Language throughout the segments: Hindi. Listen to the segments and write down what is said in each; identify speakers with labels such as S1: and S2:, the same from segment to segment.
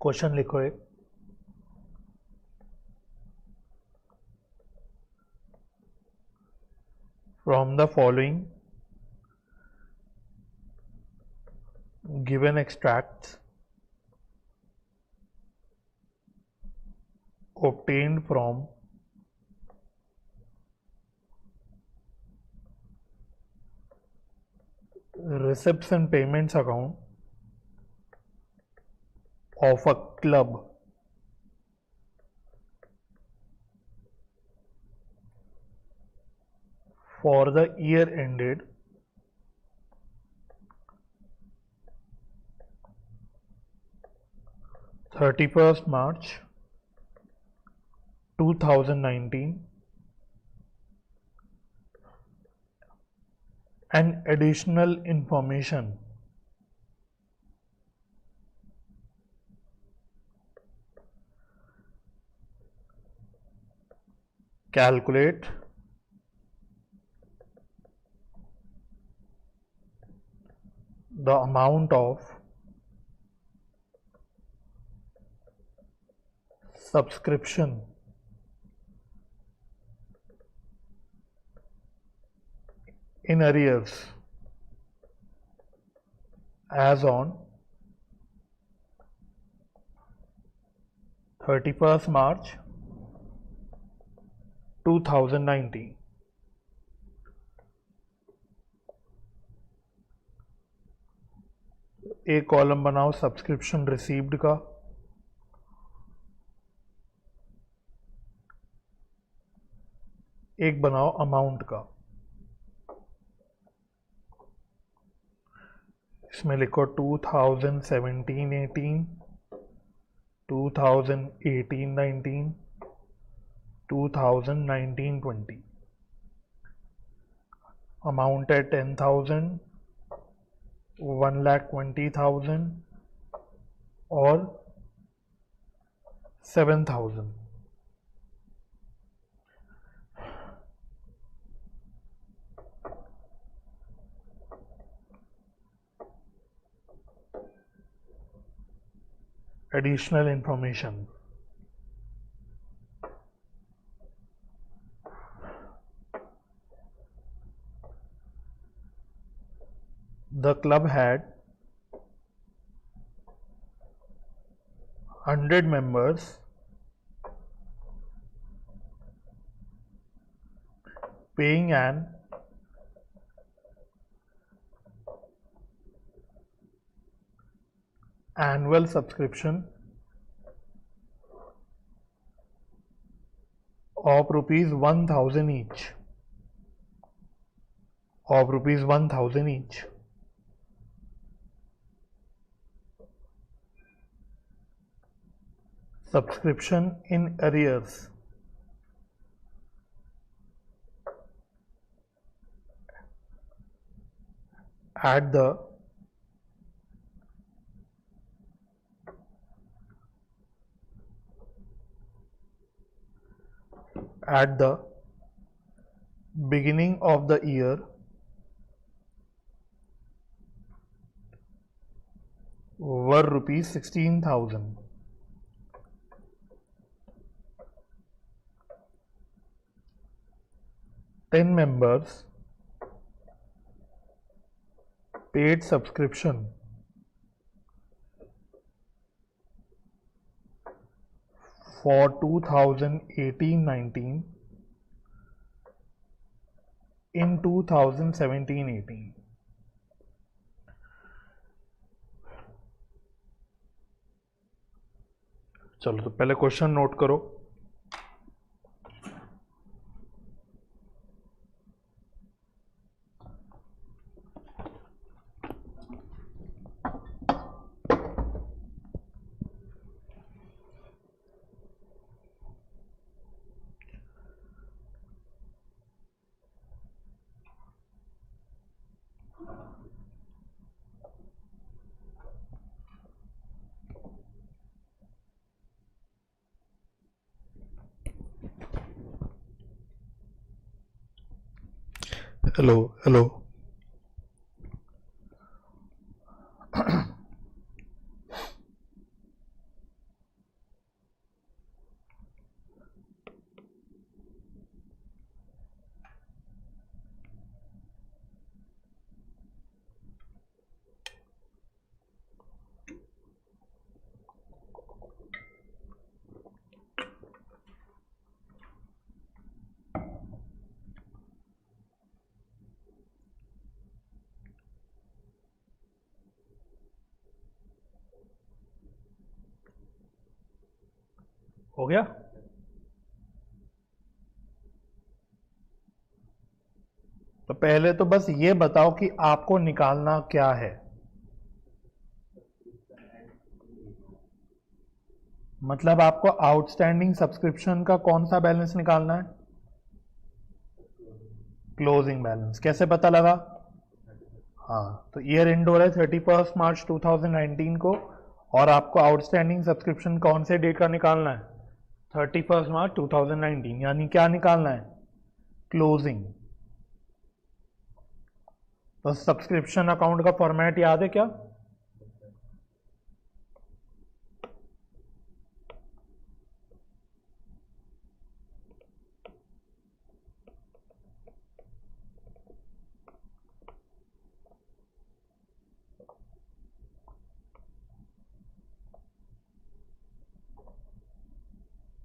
S1: क्वेश्चन लिखो एक। From the following given extracts obtained from receipts and payments account of a club for the year ended 31st March 2019 and additional information calculate the amount of subscription in arrears as on 31st March 2019। एक कॉलम बनाओ सब्सक्रिप्शन रिसीव्ड का, एक बनाओ अमाउंट का। इसमें लिखो 2017-18, 2018-19, 2019-20। अमाउंट है 10,000, 1,20,000 और 7,000। Additional information. The club had 100 members paying an annual subscription of rupees 1,000 each. Of rupees 1,000 each. Subscription in arrears at the beginning of the year were rupees 16,000. Ten members paid subscription for 2018-19 in 2017-18। चलो तो पहले क्वेश्चन नोट करो। हेलो हेलो हो गया? तो पहले तो बस ये बताओ कि आपको निकालना क्या है। मतलब आपको आउटस्टैंडिंग सब्सक्रिप्शन का कौन सा बैलेंस निकालना है? Closing balance. कैसे पता लगा? हाँ, तो ईयर एंड हो रहा है 31 मार्च 2019 को, और आपको आउटस्टैंडिंग सब्सक्रिप्शन कौन से डेट का निकालना है? 31 मार्च 2019। यानी क्या निकालना है? क्लोजिंग। तो सब्सक्रिप्शन अकाउंट का फॉर्मेट याद है क्या?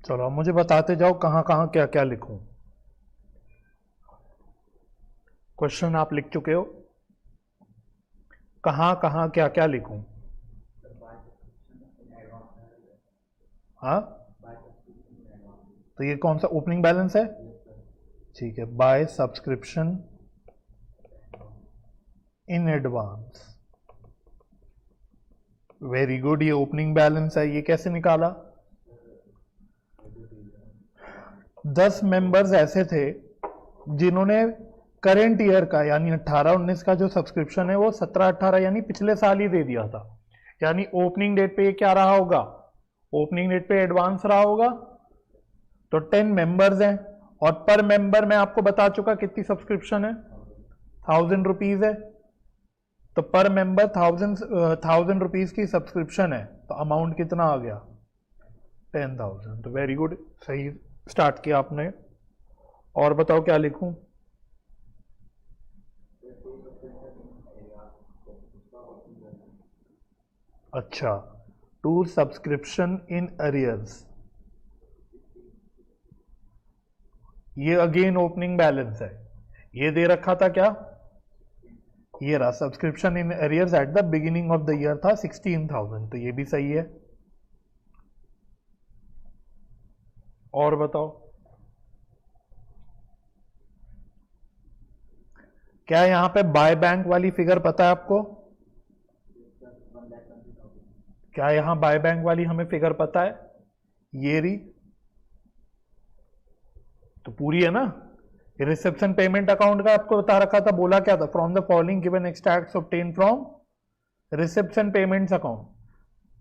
S1: चलो अब मुझे बताते जाओ कहां कहां क्या क्या लिखूं। क्वेश्चन आप लिख चुके हो, कहां कहां क्या क्या लिखूं? हाँ, तो ये कौन सा ओपनिंग बैलेंस है? ठीक है, by subscription in advance. Very good, ये ओपनिंग बैलेंस है। ये कैसे निकाला? 10 मेंबर्स ऐसे थे जिन्होंने करेंट ईयर का यानी 18-19 का जो सब्सक्रिप्शन है वो 17-18 यानी पिछले साल ही दे दिया था। यानी ओपनिंग डेट पे ये क्या रहा होगा? ओपनिंग डेट पे एडवांस रहा होगा। तो 10 मेंबर्स हैं, और पर मेंबर मैं आपको बता चुका कितनी सब्सक्रिप्शन है, 1000 रुपीज है। तो पर मेंबर 1000 रुपीज की सब्सक्रिप्शन है, तो अमाउंट कितना आ गया? 10,000। तो वेरी गुड, सही स्टार्ट किया आपने। और बताओ क्या लिखूं? अच्छा, टू सब्सक्रिप्शन इन अरियर्स, ये अगेन ओपनिंग बैलेंस है। ये दे रखा था क्या? ये रहा, subscription in arrears at the beginning of the year था 16,000, तो ये भी सही है। और बताओ, क्या यहां पे बाय बैंक वाली फिगर पता है आपको? क्या यहां बाय बैंक वाली हमें फिगर पता है? ये रही, तो पूरी है ना। रिसेप्शन पेमेंट अकाउंट का आपको बता रखा था, बोला क्या था? From the following given extracts obtain from reception payments account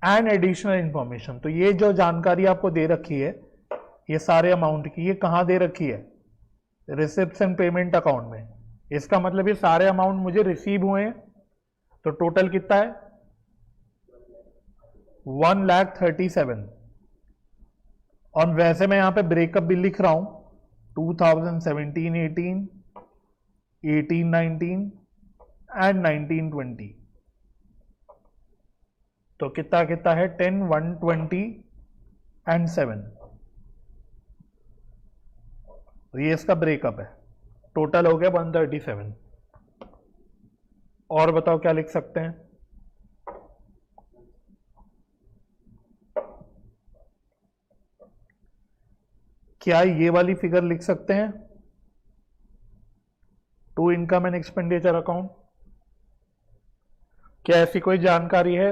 S1: and additional information. तो ये जो जानकारी आपको दे रखी है, ये सारे अमाउंट की, ये कहां दे रखी है? रिसेप्शन पेमेंट अकाउंट में। इसका मतलब ये सारे अमाउंट मुझे रिसीव हुए हैं। तो टोटल कितना है? 1,37,000। और वैसे मैं यहां पे ब्रेकअप भी लिख रहा हूं, 2017-18, 18-19 एंड 19-20। तो कितना कितना है? 10, 120 एंड 7। तो ये इसका ब्रेकअप है। टोटल हो गया 137। और बताओ क्या लिख सकते हैं? क्या ये वाली फिगर लिख सकते हैं? To income and expenditure account. क्या ऐसी कोई जानकारी है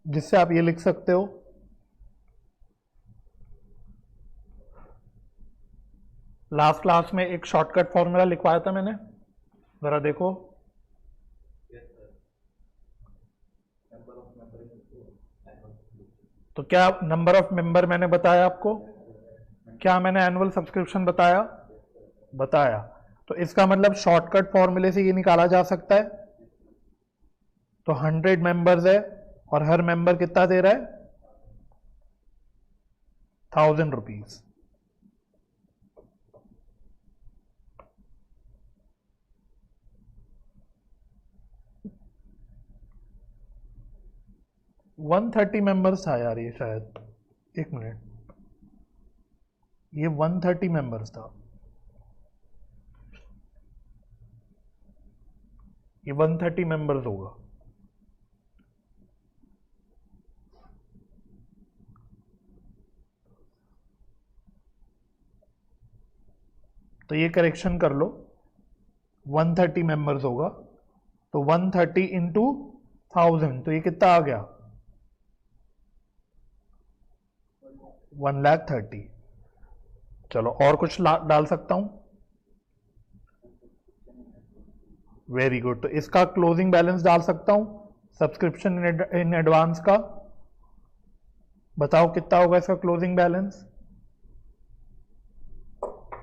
S1: जिससे आप ये लिख सकते हो? लास्ट क्लास में एक शॉर्टकट फॉर्मूला लिखवाया था मैंने, जरा देखो। तो क्या नंबर ऑफ मेंबर मैंने बताया आपको? क्या मैंने एनुअल सब्सक्रिप्शन बताया? बताया। तो इसका मतलब शॉर्टकट फॉर्मूले से ये निकाला जा सकता है। तो 100 मेंबर्स है, और हर मेंबर कितना दे रहा है? 1000 रुपीज। वन 130 मेंबर्स था यार ये शायद, एक मिनट, ये 130 मेंबर्स था, ये 130 मेंबर्स होगा। तो ये करेक्शन कर लो, 130 मेंबर्स होगा, तो 130 इंटू 1000, तो ये कितना आ गया 1,30,000। चलो और कुछ डाल सकता हूं? Very good. तो इसका क्लोजिंग बैलेंस डाल सकता हूं, सब्सक्रिप्शन इन एडवांस का। बताओ कितना होगा इसका क्लोजिंग बैलेंस?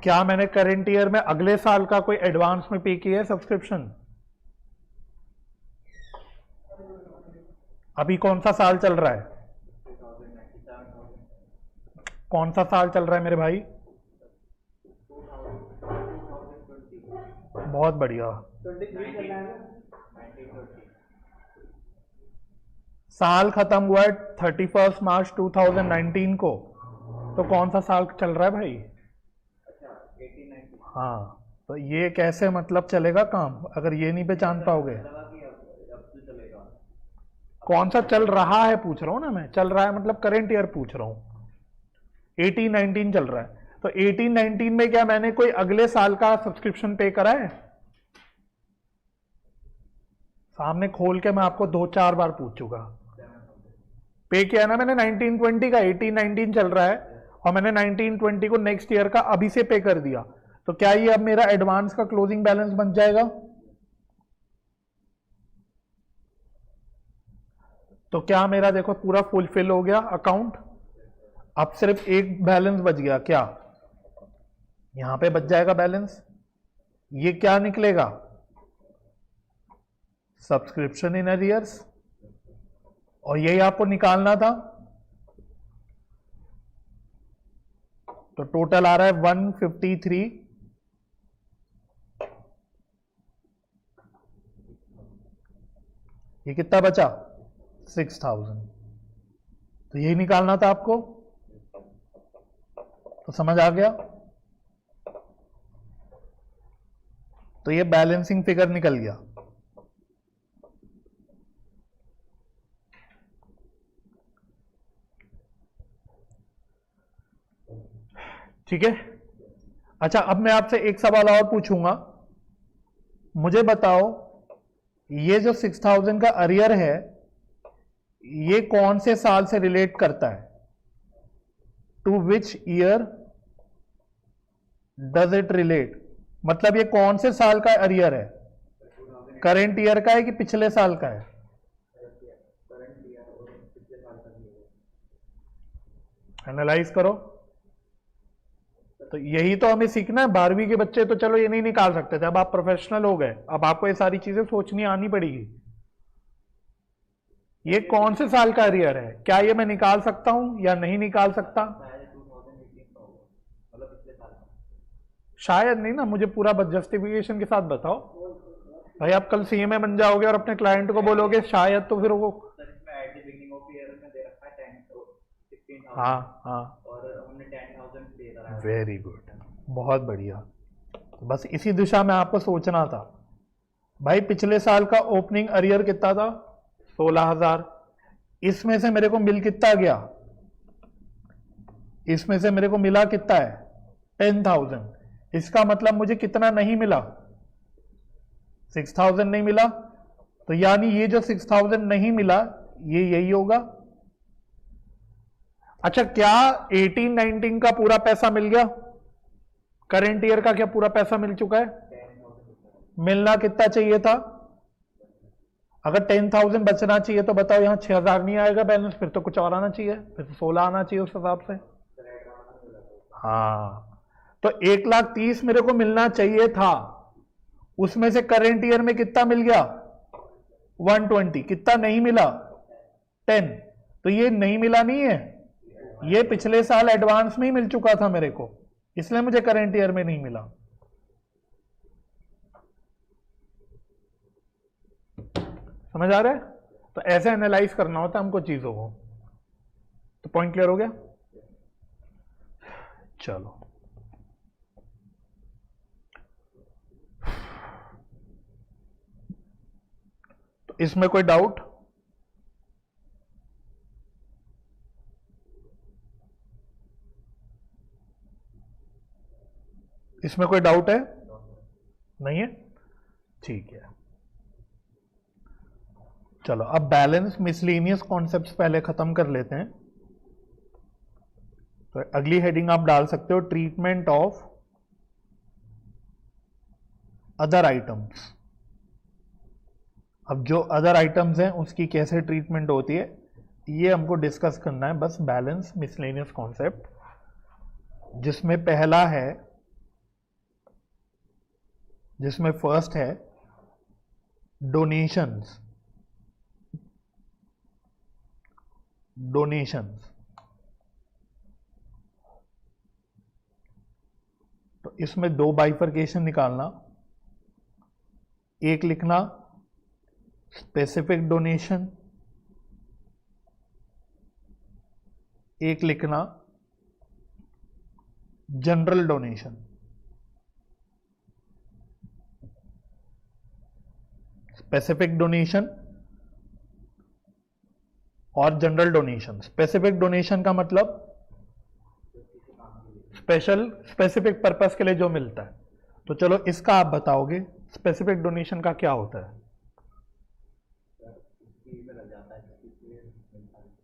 S1: क्या मैंने करेंट ईयर में अगले साल का कोई एडवांस में पे किया है सब्सक्रिप्शन? अभी कौन सा साल चल रहा है? कौन सा साल चल रहा है मेरे भाई? बहुत बढ़िया। साल खत्म हुआ है 31 मार्च 2019 को, तो कौन सा साल चल रहा है भाई? हाँ, तो ये कैसे मतलब चलेगा काम अगर ये नहीं पहचान पाओगे? कौन सा चल रहा है पूछ रहा हूं ना मैं, चल रहा है मतलब करंट ईयर पूछ रहा हूं। 18-19 चल रहा है, तो 18-19 में क्या मैंने कोई अगले साल का सब्सक्रिप्शन पे करा है? सामने खोल के मैं आपको 2-4 बार पूछ चुका। पे किया ना मैंने 19-20 का, 18-19 चल रहा है और मैंने 19-20 को नेक्स्ट ईयर का अभी से पे कर दिया, तो क्या ये अब मेरा एडवांस का क्लोजिंग बैलेंस बन जाएगा? तो क्या मेरा देखो पूरा फुलफिल हो गया अकाउंट। अब सिर्फ एक बैलेंस बच गया, क्या यहां पे बच जाएगा बैलेंस। ये क्या निकलेगा? सब्सक्रिप्शन इन अरियर्स, और यही आपको निकालना था। तो टोटल आ रहा है 153। ये कितना बचा? 6000। तो यही निकालना था आपको, तो समझ आ गया। तो ये बैलेंसिंग फिगर निकल गया। ठीक है। अच्छा, अब मैं आपसे एक सवाल और पूछूंगा, मुझे बताओ ये जो 6000 का अरियर है ये कौन से साल से रिलेट करता है? To which year does it relate? मतलब ये कौन से साल का अरियर है? करेंट ईयर का है कि पिछले साल का है? एनालाइज करो। तो यही तो हमें सीखना है। 12वीं के बच्चे तो चलो ये नहीं निकाल सकते थे, अब आप प्रोफेशनल हो गए, अब आपको ये सारी चीजें सोचनी आनी पड़ेगी। ये कौन से साल का अरियर है, क्या ये मैं निकाल सकता हूं या नहीं निकाल सकता? शायद नहीं ना, मुझे पूरा जस्टिफिकेशन के साथ बताओ भाई। आप कल सीएमए बन जाओगे और अपने क्लाइंट को बोलोगे शायद, तो फिर वो हाँ हाँ, वेरी गुड, बहुत बढ़िया। बस इसी दिशा में आपको सोचना था भाई। पिछले साल का ओपनिंग अरियर कितना था? 16,000। इसमें से मेरे को मिल कितना गया? इसमें से मेरे को मिला कितना है? 10,000। इसका मतलब मुझे कितना नहीं मिला? 6,000 नहीं मिला। तो यानी ये जो 6,000 नहीं मिला ये यही होगा। अच्छा, क्या 18-19 का पूरा पैसा मिल गया? करंट ईयर का क्या पूरा पैसा मिल चुका है? मिलना कितना चाहिए था? अगर 10,000 बचना चाहिए तो बताओ यहां 6,000 नहीं आएगा बैलेंस, फिर तो कुछ और आना चाहिए, फिर तो 16 आना चाहिए उस हिसाब से। हाँ, तो 1,30,000 मेरे को मिलना चाहिए था, उसमें से करंट ईयर में कितना मिल गया? 120। कितना नहीं मिला? 10। तो ये नहीं मिला नहीं है, ये पिछले साल एडवांस में ही मिल चुका था मेरे को, इसलिए मुझे करंट ईयर में नहीं मिला। समझ आ रहा है? तो ऐसे एनालाइज करना होता है हमको चीजों को। तो पॉइंट क्लियर हो गया? चलो, तो इसमें कोई डाउट? इसमें कोई डाउट है? नहीं है? ठीक है, चलो अब बैलेंस मिसलेनियस कॉन्सेप्ट्स पहले खत्म कर लेते हैं। तो अगली हेडिंग आप डाल सकते हो ट्रीटमेंट ऑफ अदर आइटम्स। अब जो अदर आइटम्स हैं उसकी कैसे ट्रीटमेंट होती है ये हमको डिस्कस करना है, बस बैलेंस मिसलेनियस कॉन्सेप्ट, जिसमें पहला है, जिसमें फर्स्ट है डोनेशंस। डोनेशंस, तो इसमें दो बाइफरकेशन निकालना, एक लिखना स्पेसिफिक डोनेशन, एक लिखना जनरल डोनेशन। स्पेसिफिक डोनेशन और जनरल डोनेशन। स्पेसिफिक डोनेशन का मतलब स्पेसिफिक पर्पस के लिए जो मिलता है। तो चलो इसका आप बताओगे स्पेसिफिक डोनेशन का क्या होता है,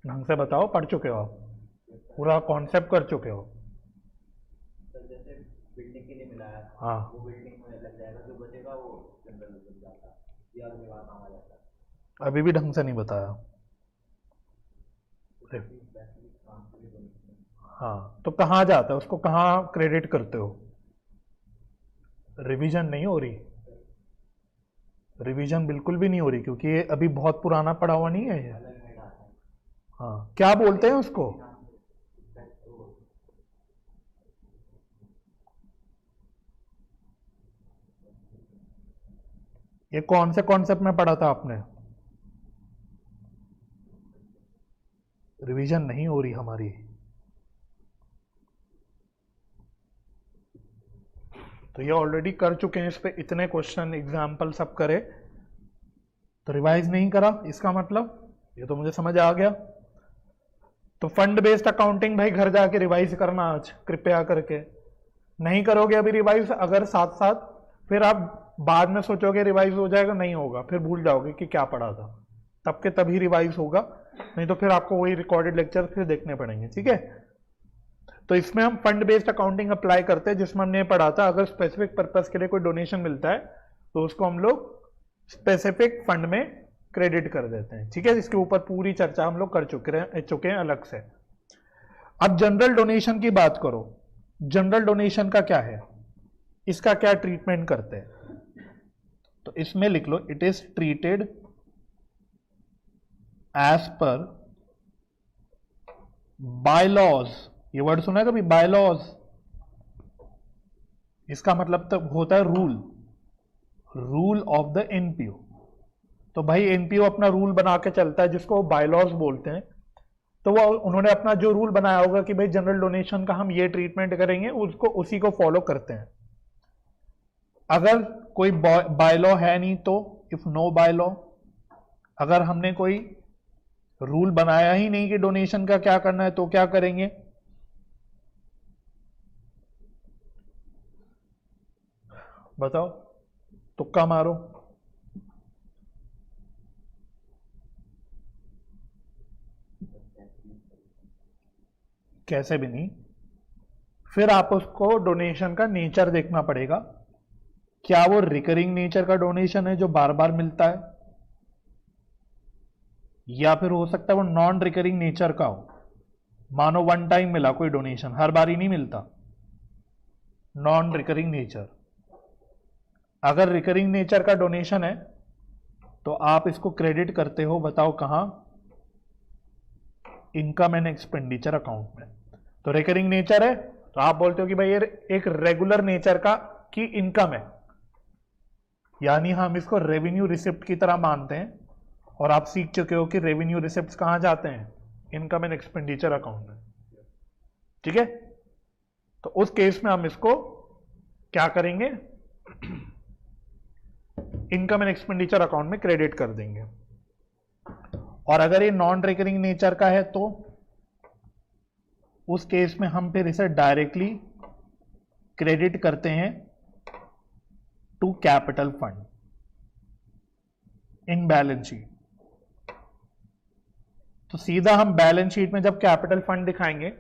S1: ढंग से बताओ, पढ़ चुके हो आप, पूरा कॉन्सेप्ट कर चुके हो।
S2: जैसे बिल्डिंग के लिए मिला है,
S1: हाँ,
S2: वो बिल्डिंग में लग जाएगा, जो बचेगा वो जनरल बन जाता है, या निवास आ जाता है।
S1: अभी भी ढंग से नहीं बताया। हाँ, तो कहाँ जाता है, उसको कहाँ क्रेडिट करते हो? रिवीजन नहीं हो रही, रिवीजन बिल्कुल भी नहीं हो रही, क्योंकि ये अभी बहुत पुराना पढ़ा हुआ नहीं है ये। हाँ, क्या बोलते हैं उसको? ये कौन से कॉन्सेप्ट में पढ़ा था आपने? रिवीजन नहीं हो रही हमारी। तो ये ऑलरेडी कर चुके हैं, इस पे इतने क्वेश्चन एग्जाम्पल सब करे, तो रिवाइज नहीं करा इसका मतलब, ये तो मुझे समझ आ गया। तो फंड बेस्ड अकाउंटिंग भाई घर जाके रिवाइज करना आज कृपया करके, नहीं करोगे अभी रिवाइज, अगर साथ साथ फिर आप बाद में सोचोगे रिवाइज हो जाएगा, नहीं होगा, फिर भूल जाओगे कि क्या पढ़ा था, तब के तभी रिवाइज होगा, नहीं तो फिर आपको वही रिकॉर्डेड लेक्चर फिर देखने पड़ेंगे। ठीक है, तो इसमें हम फंड बेस्ड अकाउंटिंग अप्लाई करते हैं, जिसमें हमने पढ़ा था अगर स्पेसिफिक पर्पस के लिए कोई डोनेशन मिलता है तो उसको हम लोग स्पेसिफिक फंड में क्रेडिट कर देते हैं। ठीक है, इसके ऊपर पूरी चर्चा हम लोग कर चुके हैं अलग से। अब जनरल डोनेशन की बात करो, जनरल डोनेशन का क्या है, इसका क्या ट्रीटमेंट करते हैं? तो इसमें लिख लो it is treated as per bylaws. ये वर्ड सुना है कभी, बायलॉज? इसका मतलब तो होता है rule, rule of the NPO. तो भाई एनपीओ अपना रूल बना के चलता है, जिसको बायलॉज बोलते हैं। तो वो उन्होंने अपना जो रूल बनाया होगा कि भाई जनरल डोनेशन का हम ये ट्रीटमेंट करेंगे, उसको उसी को फॉलो करते हैं। अगर कोई बायलॉ है नहीं तो इफ नो बायलॉ, अगर हमने कोई रूल बनाया ही नहीं कि डोनेशन का क्या करना है तो क्या करेंगे? बताओ, तुक्का मारो। कैसे भी नहीं, फिर आप उसको डोनेशन का नेचर देखना पड़ेगा, क्या वो रिकरिंग नेचर का डोनेशन है जो बार बार मिलता है, या फिर हो सकता है वो नॉन रिकरिंग नेचर का हो। मानो वन टाइम मिला कोई डोनेशन, हर बार ही नहीं मिलता, नॉन रिकरिंग नेचर। अगर रिकरिंग नेचर का डोनेशन है तो आप इसको क्रेडिट करते हो, बताओ कहां? इनकम एंड एक्सपेंडिचर अकाउंट में। तो रिकरिंग नेचर है तो आप बोलते हो कि भाई ये एक रेगुलर नेचर का की इनकम है, यानी हम इसको रेवेन्यू रिसिप्ट की तरह मानते हैं। और आप सीख चुके हो कि रेवेन्यू रिसिप्ट्स कहां जाते हैं? इनकम एंड एक्सपेंडिचर अकाउंट में। ठीक है, तो उस केस में हम इसको क्या करेंगे? इनकम एंड एक्सपेंडिचर अकाउंट में क्रेडिट कर देंगे। और अगर ये नॉन रिकरिंग नेचर का है तो उस केस में हम फिर इसे डायरेक्टली क्रेडिट करते हैं to capital fund in balance sheet. तो सीधा हम बैलेंस शीट में जब कैपिटल फंड दिखाएंगे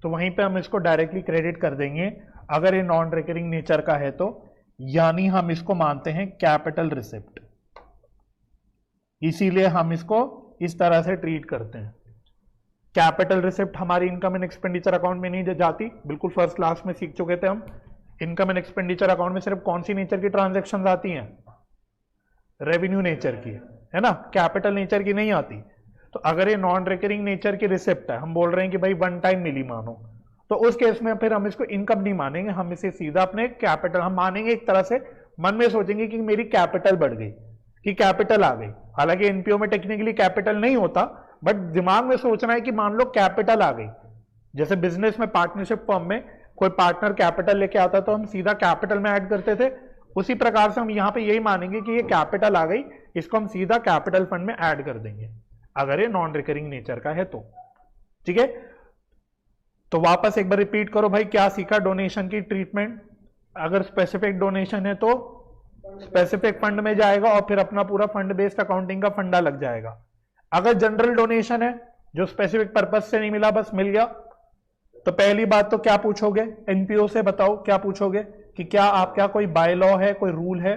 S1: तो वहीं पे हम इसको डायरेक्टली क्रेडिट कर देंगे अगर ये नॉन रिकरिंग नेचर का है तो, यानी हम इसको मानते हैं कैपिटल रिसिप्ट, इसीलिए हम इसको इस तरह से ट्रीट करते हैं। कैपिटल रिसिप्ट हमारी इनकम एंड एक्सपेंडिचर अकाउंट में नहीं जाती, बिल्कुल फर्स्ट क्लास में सीख चुके थे हम। इनकम एंड एक्सपेंडिचर अकाउंट में सिर्फ कौन सी नेचर की ट्रांजैक्शंस आती हैं? रेवेन्यू नेचर की, है ना, कैपिटल नेचर की नहीं आती। तो अगर ये नॉन रिकरिंग नेचर की रिसिप्ट है, हम बोल रहे हैं कि भाई वन टाइम मिली मानो, तो उस केस में फिर हम इसको इनकम नहीं मानेंगे, हम इसे सीधा अपने कैपिटल हम मानेंगे। एक तरह से मन में सोचेंगे कि मेरी कैपिटल बढ़ गई, कि कैपिटल आ गई। हालांकि एनपीओ में टेक्निकली कैपिटल नहीं होता, बट दिमाग में सोचना है कि मान लो कैपिटल आ गई। जैसे बिजनेस में पार्टनरशिप फर्म में कोई पार्टनर कैपिटल लेके आता तो हम सीधा कैपिटल में ऐड करते थे, उसी प्रकार से हम यहां पे यही मानेंगे कि ये कैपिटल आ गई, इसको हम सीधा कैपिटल फंड में ऐड कर देंगे अगर ये नॉन रिकरिंग नेचर का है तो। ठीक है, तो वापस एक बार रिपीट करो भाई, क्या सीखा डोनेशन की ट्रीटमेंट। अगर स्पेसिफिक डोनेशन है तो स्पेसिफिक फंड में जाएगा और फिर अपना पूरा फंड बेस्ड अकाउंटिंग का फंडा लग जाएगा। अगर जनरल डोनेशन है जो स्पेसिफिक पर्पस से नहीं मिला, बस मिल गया, तो पहली बात तो क्या पूछोगे? एनपीओ से बताओ क्या पूछोगे कि क्या आपका कोई बाय लॉ है, कोई रूल है।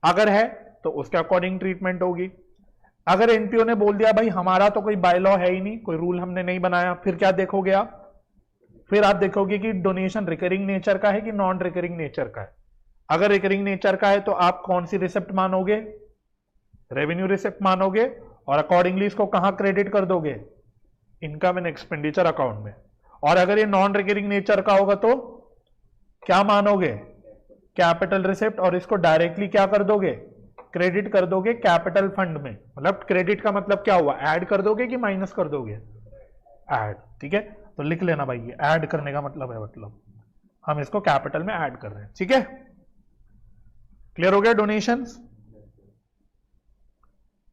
S1: अगर है तो उसके अकॉर्डिंग ट्रीटमेंट होगी। अगर एनपीओ ने बोल दिया भाई हमारा तो कोई बाय लॉ है ही नहीं, कोई रूल हमने नहीं बनाया, फिर क्या देखोगे आप? फिर आप देखोगे कि डोनेशन रिकरिंग नेचर का है कि नॉन रिकरिंग नेचर का है। अगर रिकरिंग नेचर का है तो आप कौन सी रिसिप्ट मानोगे? रेवेन्यू रिसिप्ट मानोगे, और अकॉर्डिंगली इसको कहां क्रेडिट कर दोगे? इनकम एंड एक्सपेंडिचर अकाउंट में। और अगर ये नॉन रिकरिंग नेचर का होगा तो क्या मानोगे? कैपिटल रिसिप्ट, और इसको डायरेक्टली क्या कर दोगे? क्रेडिट कर दोगे कैपिटल फंड में। मतलब क्रेडिट का मतलब क्या हुआ? ऐड कर दोगे कि माइनस कर दोगे? ऐड। ठीक है, तो लिख लेना भाई, ये ऐड करने का मतलब है, मतलब हम इसको कैपिटल में ऐड कर रहे हैं। ठीक है, क्लियर हो गया डोनेशंस?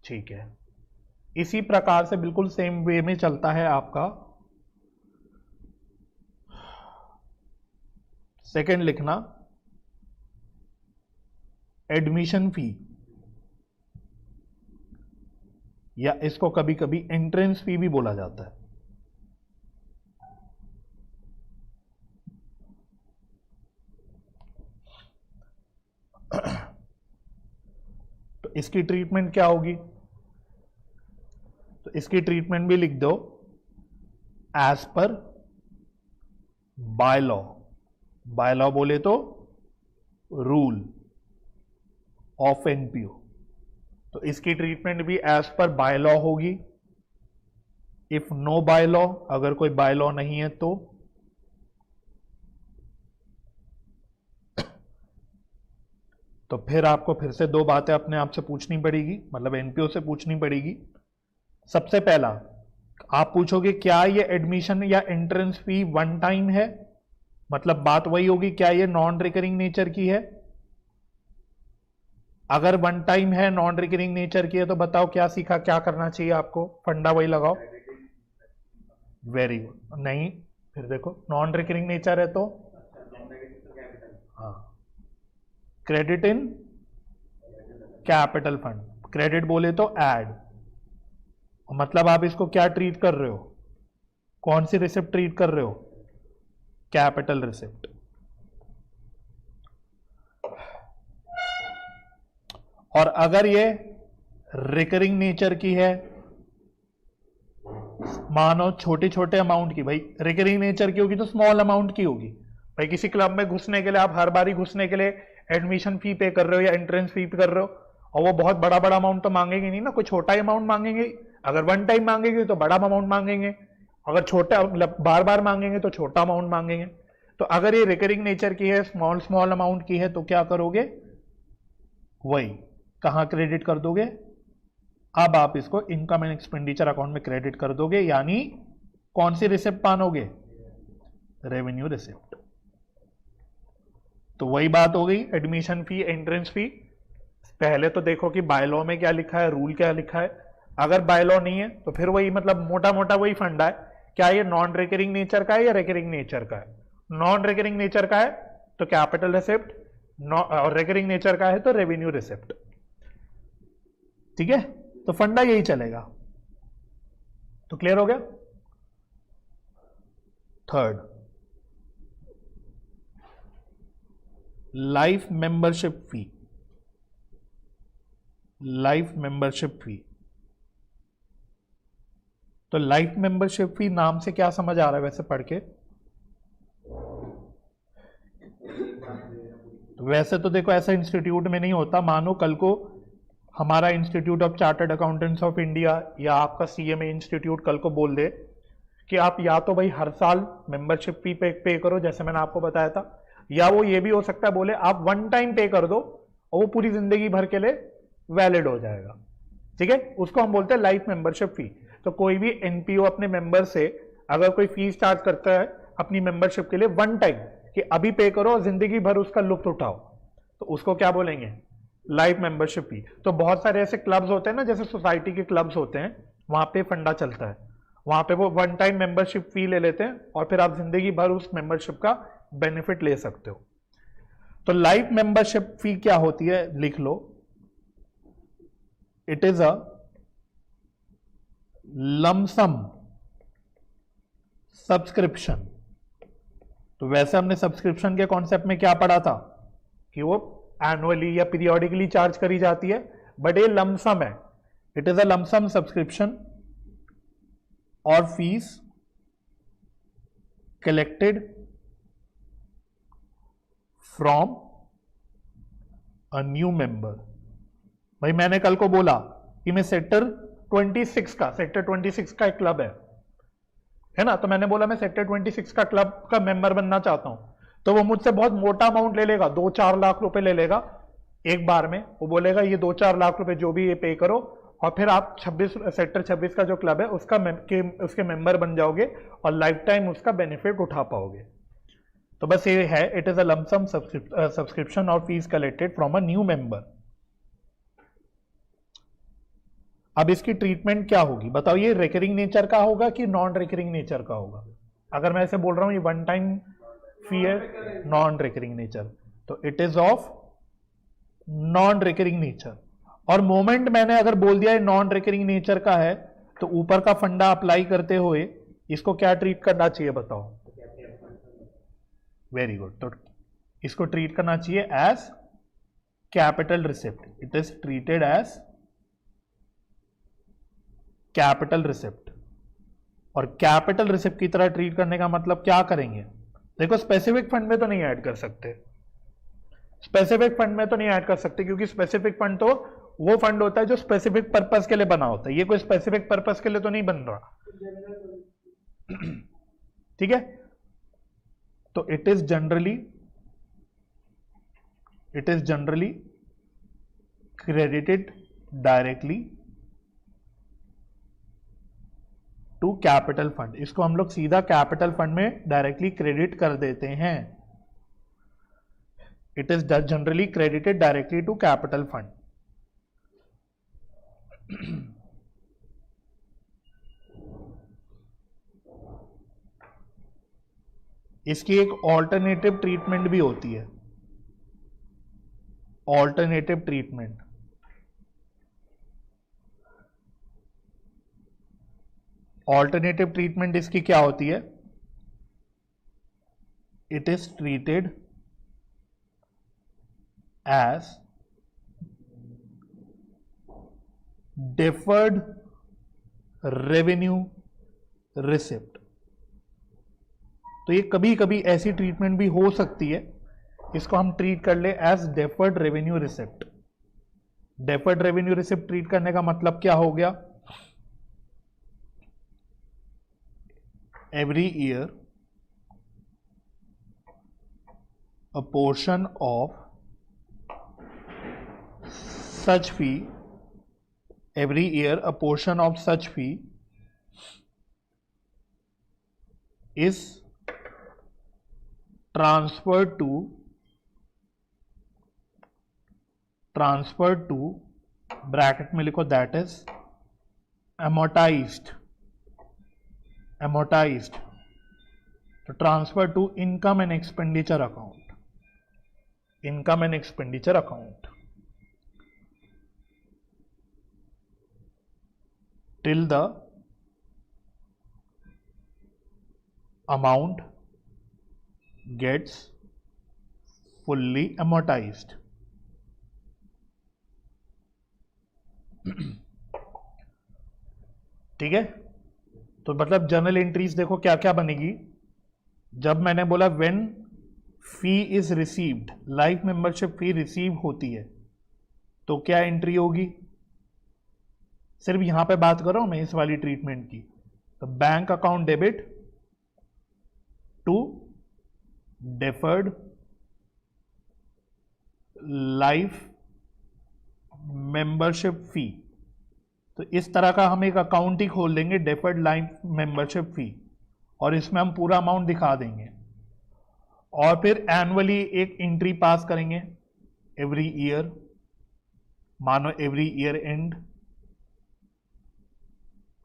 S1: ठीक है, इसी प्रकार से बिल्कुल सेम वे में चलता है आपका सेकंड लिखना, एडमिशन फी, या इसको कभी कभी एंट्रेंस फी भी बोला जाता है। तो इसकी ट्रीटमेंट क्या होगी? तो इसकी ट्रीटमेंट भी लिख दो, as per by law. By law बोले तो रूल ऑफ एनपीओ, तो इसकी ट्रीटमेंट भी एज पर बाय लॉ होगी। इफ नो बाय लॉ, अगर कोई बाय लॉ नहीं है तो फिर आपको फिर से दो बातें अपने आप से पूछनी पड़ेगी, मतलब एनपीओ से पूछनी पड़ेगी। सबसे पहला आप पूछोगे क्या ये एडमिशन या एंट्रेंस फी वन टाइम है, मतलब बात वही होगी क्या ये नॉन रिकरिंग नेचर की है। अगर वन टाइम है, नॉन रिकरिंग नेचर की है, तो बताओ क्या सीखा, क्या करना चाहिए आपको? फंडा वही लगाओ। Very good. नहीं, फिर देखो नॉन रिकरिंग नेचर है तो हाँ, credit in capital fund, credit बोले तो ऐड, मतलब आप इसको क्या ट्रीट कर रहे हो? कौन सी रिसिप्ट ट्रीट कर रहे हो? Capital receipt. और अगर ये रिकरिंग नेचर की है, मानो छोटे छोटे अमाउंट की, भाई रिकरिंग नेचर की होगी तो स्मॉल अमाउंट की होगी। भाई किसी क्लब में घुसने के लिए आप हर बारी घुसने के लिए एडमिशन फी पे कर रहे हो या एंट्रेंस फी पे कर रहे हो, और वो बहुत बड़ा बड़ा अमाउंट तो मांगेंगे नहीं ना, कोई छोटा ही अमाउंट मांगेंगे। अगर वन टाइम मांगेंगे तो बड़ा अमाउंट मांगेंगे, अगर छोटा मतलब बार बार मांगेंगे तो छोटा अमाउंट मांगेंगे। तो अगर ये रिकरिंग नेचर की है, स्मॉल स्मॉल अमाउंट की है, तो क्या करोगे? वही कहां क्रेडिट कर दोगे? अब आप इसको इनकम एंड एक्सपेंडिचर अकाउंट में क्रेडिट कर दोगे, यानी कौन सी रिसिप्ट मानोगे? Revenue receipt. तो वही बात हो गई, एडमिशन फी, एंट्रेंस फी। पहले तो देखो कि बाय लॉ में क्या लिखा है, रूल क्या लिखा है। अगर बाय लॉ नहीं है तो फिर वही मतलब मोटा मोटा वही फंडा है, क्या ये नॉन रिकरिंग नेचर का है या रिकरिंग नेचर का है? नॉन रिकरिंग नेचर का है तो कैपिटल रिसिप्ट, और रिकरिंग नेचर का है तो रेवेन्यू रिसिप्ट। ठीक है, तो फंडा यही चलेगा। तो क्लियर हो गया। थर्ड, लाइफ मेंबरशिप फी। लाइफ मेंबरशिप फी, तो लाइफ मेंबरशिप फी नाम से क्या समझ आ रहा है वैसे पढ़ के? तो वैसे तो देखो ऐसा इंस्टीट्यूट में नहीं होता। मानो कल को हमारा institute of chartered accountants of India या आपका सीएमए इंस्टीट्यूट कल को बोल दे कि आप या तो भाई हर साल मेंबरशिप फी पे करो जैसे मैंने आपको बताया था, या वो ये भी हो सकता है बोले आप वन टाइम पे कर दो और वो पूरी जिंदगी भर के लिए वैलिड हो जाएगा। ठीक है, उसको हम बोलते हैं लाइफ मेंबरशिप फी। तो कोई भी एनपीओ अपने मेंबर से अगर कोई फीस चार्ज करता है अपनी मेंबरशिप के लिए वन टाइम कि अभी पे करो और जिंदगी भर उसका लुत्फ उठाओ, तो उसको क्या बोलेंगे? Life membership fee. तो बहुत सारे ऐसे क्लब्स होते हैं ना, जैसे सोसाइटी के क्लब्स होते हैं, वहां पे फंडा चलता है, वहां पे वो वन टाइम मेंबरशिप फी ले लेते हैं और फिर आप जिंदगी भर उस मेंबरशिप का बेनिफिट ले सकते हो। तो लाइफ मेंबरशिप फी क्या होती है, लिख लो, it is a lump sum subscription. तो वैसे हमने सब्सक्रिप्शन के कॉन्सेप्ट में क्या पढ़ा था कि वो एनुअली या पीरियोडिकली चार्ज करी जाती है, बट ये लमसम है। It is a lump sum subscription और fees collected from a new member. भाई मैंने कल को बोला कि मैं सेक्टर 26 का एक क्लब है ना, तो मैंने बोला मैं सेक्टर 26 का क्लब का मेंबर बनना चाहता हूं, तो वो मुझसे बहुत मोटा अमाउंट ले लेगा, 2-4 लाख रुपए ले लेगा एक बार में। वो बोलेगा ये 2-4 लाख रुपए जो भी ये पे करो और फिर आप सेक्टर 26 का जो क्लब है उसके मेंबर बन जाओगे और लाइफ टाइम उसका बेनिफिट उठा पाओगे। तो बस ये है, it is a lump sum subscription और fees collected from a new member. अब इसकी ट्रीटमेंट क्या होगी बताओ? ये रिकरिंग नेचर का होगा कि नॉन रिकरिंग नेचर का होगा? अगर मैं ऐसे बोल रहा हूं ये वन टाइम फी है, नॉन रिकरिंग नेचर, तो it is of non recurring nature. और मोमेंट मैंने अगर बोल दिया है नॉन रिकरिंग नेचर का है, तो ऊपर का फंडा अप्लाई करते हुए इसको क्या ट्रीट करना चाहिए बताओ? Very good. तो इसको ट्रीट करना चाहिए as capital receipt. It is treated as capital receipt. और कैपिटल रिसिप्ट की तरह ट्रीट करने का मतलब क्या करेंगे? देखो स्पेसिफिक फंड में तो नहीं ऐड कर सकते, स्पेसिफिक फंड में तो नहीं ऐड कर सकते, क्योंकि स्पेसिफिक फंड तो वो फंड होता है जो स्पेसिफिक पर्पस के लिए बना होता है, ये कोई स्पेसिफिक पर्पस के लिए तो नहीं बन रहा। ठीक है, तो it is generally credited directly to capital fund. इसको हम लोग सीधा कैपिटल फंड में डायरेक्टली क्रेडिट कर देते हैं। It is generally credited directly to capital fund. इसकी एक ऑल्टरनेटिव ट्रीटमेंट भी होती है, ऑल्टरनेटिव ट्रीटमेंट। ऑल्टरनेटिव ट्रीटमेंट इसकी क्या होती है? It is treated as deferred revenue receipt. तो ये कभी कभी ऐसी ट्रीटमेंट भी हो सकती है, इसको हम ट्रीट कर ले as deferred revenue receipt. Deferred revenue receipt treat करने का मतलब क्या हो गया? Every year a portion of such fee, every year a portion of such fee is transferred to bracket में लिखो that is amortized, तो transfer to income and expenditure account. Income and expenditure account till the amount gets fully amortized। ठीक है, तो मतलब जर्नल एंट्रीज देखो क्या क्या बनेगी। जब मैंने बोला when fee is received, life membership fee receive होती है, तो क्या एंट्री होगी। सिर्फ यहां पे बात कर रहा हूं मैं इस वाली ट्रीटमेंट की। तो bank account debit to deferred life membership fee. तो इस तरह का हम एक अकाउंट ही खोल देंगे, डेफर्ड लाइफ मेंबरशिप फी, और इसमें हम पूरा अमाउंट दिखा देंगे और फिर एनुअली एक एंट्री पास करेंगे एवरी ईयर। मानो एवरी ईयर एंड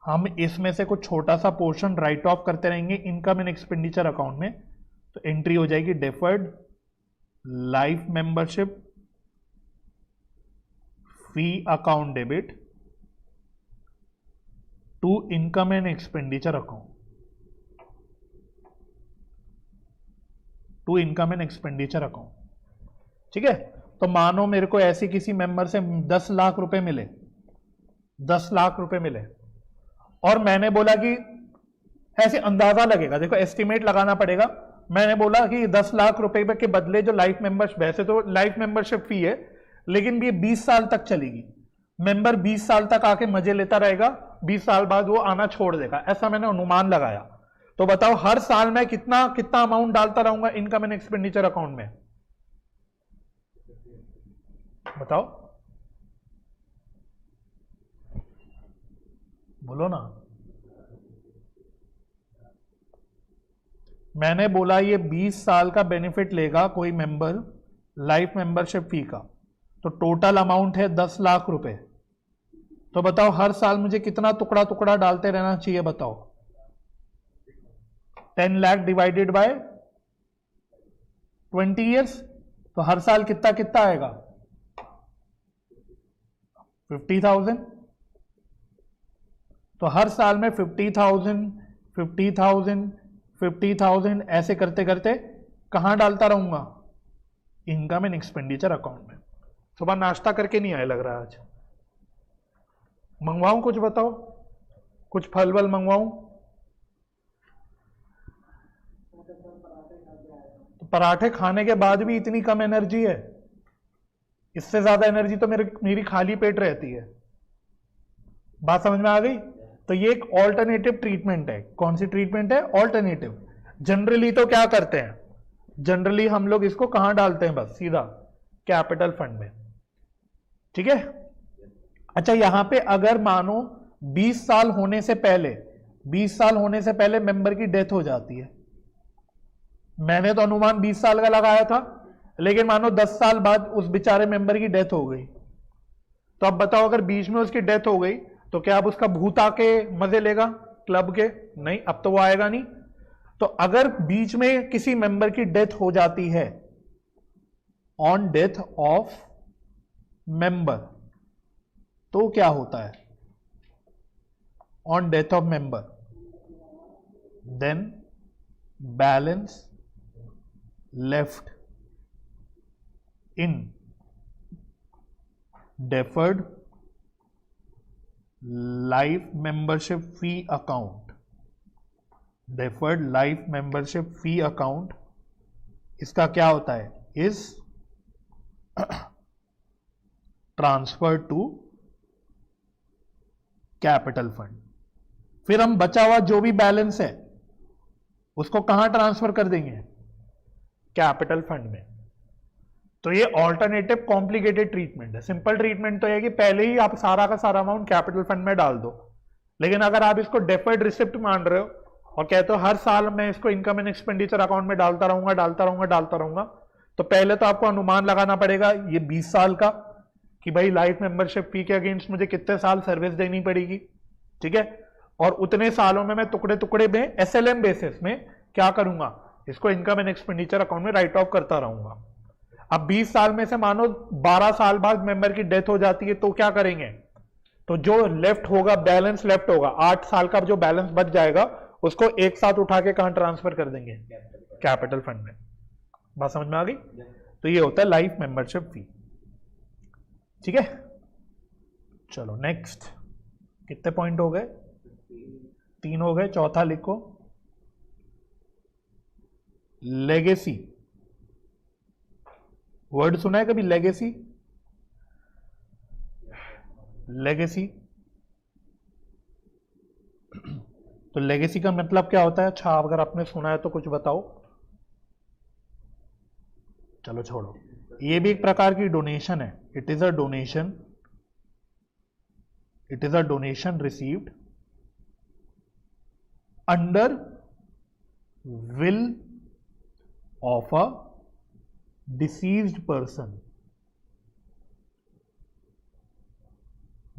S1: हम इसमें से कुछ छोटा सा पोर्शन राइट ऑफ करते रहेंगे इनकम एंड एक्सपेंडिचर अकाउंट में। तो एंट्री हो जाएगी deferred life membership fee account debit to income and expenditure account, to income and expenditure account. ठीक है, तो मानो मेरे को ऐसे किसी मेंबर से 10 लाख रुपए मिले, 10 लाख रुपए मिले, और मैंने बोला कि ऐसे अंदाजा लगेगा, देखो एस्टिमेट लगाना पड़ेगा। मैंने बोला कि 10 लाख रुपए के बदले जो लाइफ मेंबरशिप, वैसे तो लाइफ मेंबरशिप फी है लेकिन ये 20 साल तक चलेगी। मेंबर 20 साल तक आके मजे लेता रहेगा, 20 साल बाद वो आना छोड़ देगा, ऐसा मैंने अनुमान लगाया। तो बताओ हर साल मैं कितना कितना अमाउंट डालता रहूंगा इनकम एंड एक्सपेंडिचर अकाउंट में, बताओ, बोलो ना। मैंने बोला ये 20 साल का बेनिफिट लेगा कोई मेंबर लाइफ मेंबरशिप फी का, तो टोटल अमाउंट है 10 लाख रुपए। तो बताओ हर साल मुझे कितना टुकड़ा टुकड़ा डालते रहना चाहिए, बताओ। 10 लाख डिवाइडेड बाय 20 ईयर्स, तो हर साल कितना कितना आएगा 50,000। तो हर साल में 50,000 50,000 50,000 ऐसे करते करते कहां डालता रहूंगा, इनकम एंड एक्सपेंडिचर अकाउंट में। सुबह नाश्ता करके नहीं आए लग रहा है आज, मंगवाऊं कुछ, बताओ कुछ फल वल मंगवाऊं। तो पराठे खाने के बाद भी इतनी कम एनर्जी है, इससे ज्यादा एनर्जी तो मेरी खाली पेट रहती है। बात समझ में आ गई। तो ये एक ऑल्टरनेटिव ट्रीटमेंट है। कौन सी ट्रीटमेंट है, ऑल्टरनेटिव। जनरली तो क्या करते हैं, जनरली हम लोग इसको कहां डालते हैं, बस सीधा कैपिटल फंड में। ठीक है, अच्छा यहां पे अगर मानो 20 साल होने से पहले, 20 साल होने से पहले मेंबर की डेथ हो जाती है, मैंने तो अनुमान 20 साल का लगाया था, लेकिन मानो 10 साल बाद उस बेचारे मेंबर की डेथ हो गई, तो अब बताओ अगर बीच में उसकी डेथ हो गई तो क्या अब उसका भूत आके मजे लेगा क्लब के, नहीं, अब तो वो आएगा नहीं। तो अगर बीच में किसी मेंबर की डेथ हो जाती है, ऑन डेथ ऑफ मेंबर, तो क्या होता है, on death of member, then balance left in deferred life membership fee account, deferred life membership fee account, इसका क्या होता है, is transfer to capital fund. फिर हम बचा हुआ जो भी बैलेंस है उसको कहां ट्रांसफर कर देंगे, कैपिटल फंड में। तो ये ऑल्टरनेटिव कॉम्प्लिकेटेड ट्रीटमेंट है। सिंपल ट्रीटमेंट तो है कि पहले ही आप सारा का सारा अमाउंट कैपिटल फंड में डाल दो, लेकिन अगर आप इसको डेफर्ड रिसिप्ट मान रहे हो और कहते हो हर साल मैं इसको इनकम एंड एक्सपेंडिचर अकाउंट में डालता रहूंगा डालता रहूंगा डालता रहूंगा, तो पहले तो आपको अनुमान लगाना पड़ेगा ये 20 साल का, कि भाई लाइफ मेंबरशिप फी के अगेंस्ट मुझे कितने साल सर्विस देनी पड़ेगी। ठीक है, और उतने सालों में मैं टुकड़े टुकड़े में एसएलएम बेसिस में क्या करूंगा, इसको इनकम एंड एक्सपेंडिचर अकाउंट में राइट ऑफ करता रहूंगा। अब 20 साल में से मानो 12 साल बाद मेंबर की डेथ हो जाती है तो क्या करेंगे? तो जो लेफ्ट होगा, बैलेंस लेफ्ट होगा, 8 साल का जो बैलेंस बच जाएगा उसको एक साथ उठा के कहां ट्रांसफर कर देंगे? कैपिटल फंड में। बात समझ में आ गई? तो ये होता है लाइफ मेंबरशिप फी। ठीक है, चलो नेक्स्ट। कितने पॉइंट हो गए? 3 हो गए। चौथा लिखो, लेगेसी। वर्ड सुना है कभी लेगेसी? लेगेसी, तो लेगेसी का मतलब क्या होता है? अच्छा, अगर आपने सुना है तो कुछ बताओ। चलो छोड़ो, ये भी एक प्रकार की डोनेशन है। It is a donation, it is a donation received under will of a deceased person.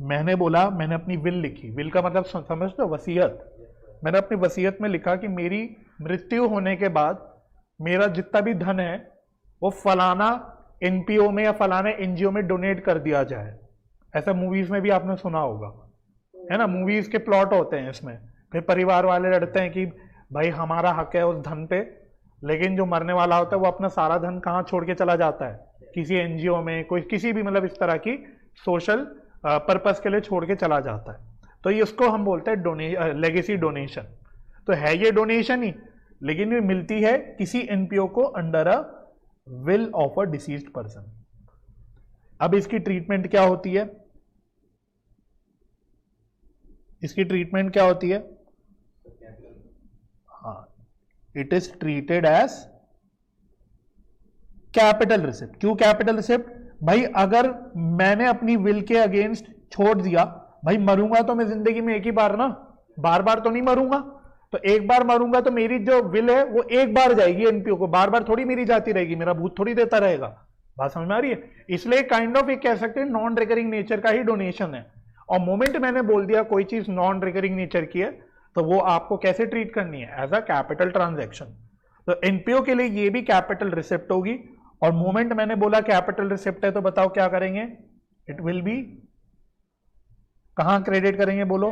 S1: मैंने बोला, मैंने अपनी विल लिखी। विल का मतलब समझते हो? वसीयत। मैंने अपनी वसीयत में लिखा कि मेरी मृत्यु होने के बाद मेरा जितना भी धन है वो फलाना एनपीओ में या फलाना एनजीओ में डोनेट कर दिया जाए। ऐसा मूवीज में भी आपने सुना होगा, है ना? मूवीज के प्लॉट होते हैं इसमें। फिर परिवार वाले लड़ते हैं कि भाई हमारा हक है उस धन पे, लेकिन जो मरने वाला होता है वो अपना सारा धन कहाँ छोड़ के चला जाता है? किसी एनजीओ में, कोई किसी भी मतलब इस तरह की सोशल पर्पस के लिए छोड़ के चला जाता है। तो ये उसको हम बोलते हैं लेगेसी डोनेशन। तो है ये डोनेशन ही, लेकिन ये मिलती है किसी एनपीओ को under a will of a deceased person. अब इसकी ट्रीटमेंट क्या होती है? इसकी ट्रीटमेंट क्या होती है? हाँ, it is treated as capital receipt. क्यों कैपिटल रिसिप्ट? भाई अगर मैंने अपनी विल के अगेंस्ट छोड़ दिया, भाई मरूंगा तो मैं जिंदगी में एक ही बार ना, बार बार तो नहीं मरूंगा। तो एक बार मरूंगा तो मेरी जो विल है वो एक बार जाएगी एनपीओ को, बार बार थोड़ी मेरी जाती रहेगी, मेरा भूत थोड़ी देता रहेगा। बात समझ में आ रही है? इसलिए काइंड ऑफ एक कह सकते हैं नॉन रिकरिंग नेचर का ही डोनेशन है। और मोमेंट मैंने बोल दिया कोई चीज नॉन रिकरिंग नेचर की है तो वो आपको कैसे ट्रीट करनी है? As a capital transaction. तो एनपीओ के लिए ये भी कैपिटल रिसिप्ट होगी। और मोमेंट मैंने बोला कैपिटल रिसिप्ट है तो बताओ क्या करेंगे? इट विल बी कहां क्रेडिट करेंगे? बोलो।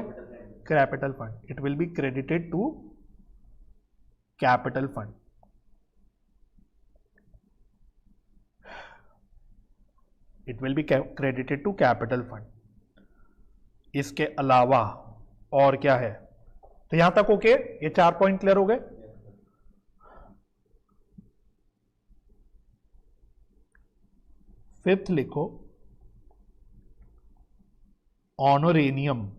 S1: Capital fund. It will be credited to capital fund. It will be credited to capital fund. इसके अलावा और क्या है? तो यहां तक ओके? ये 4 पॉइंट क्लियर हो गए। फिफ्थ लिखो, ऑनरेनियम।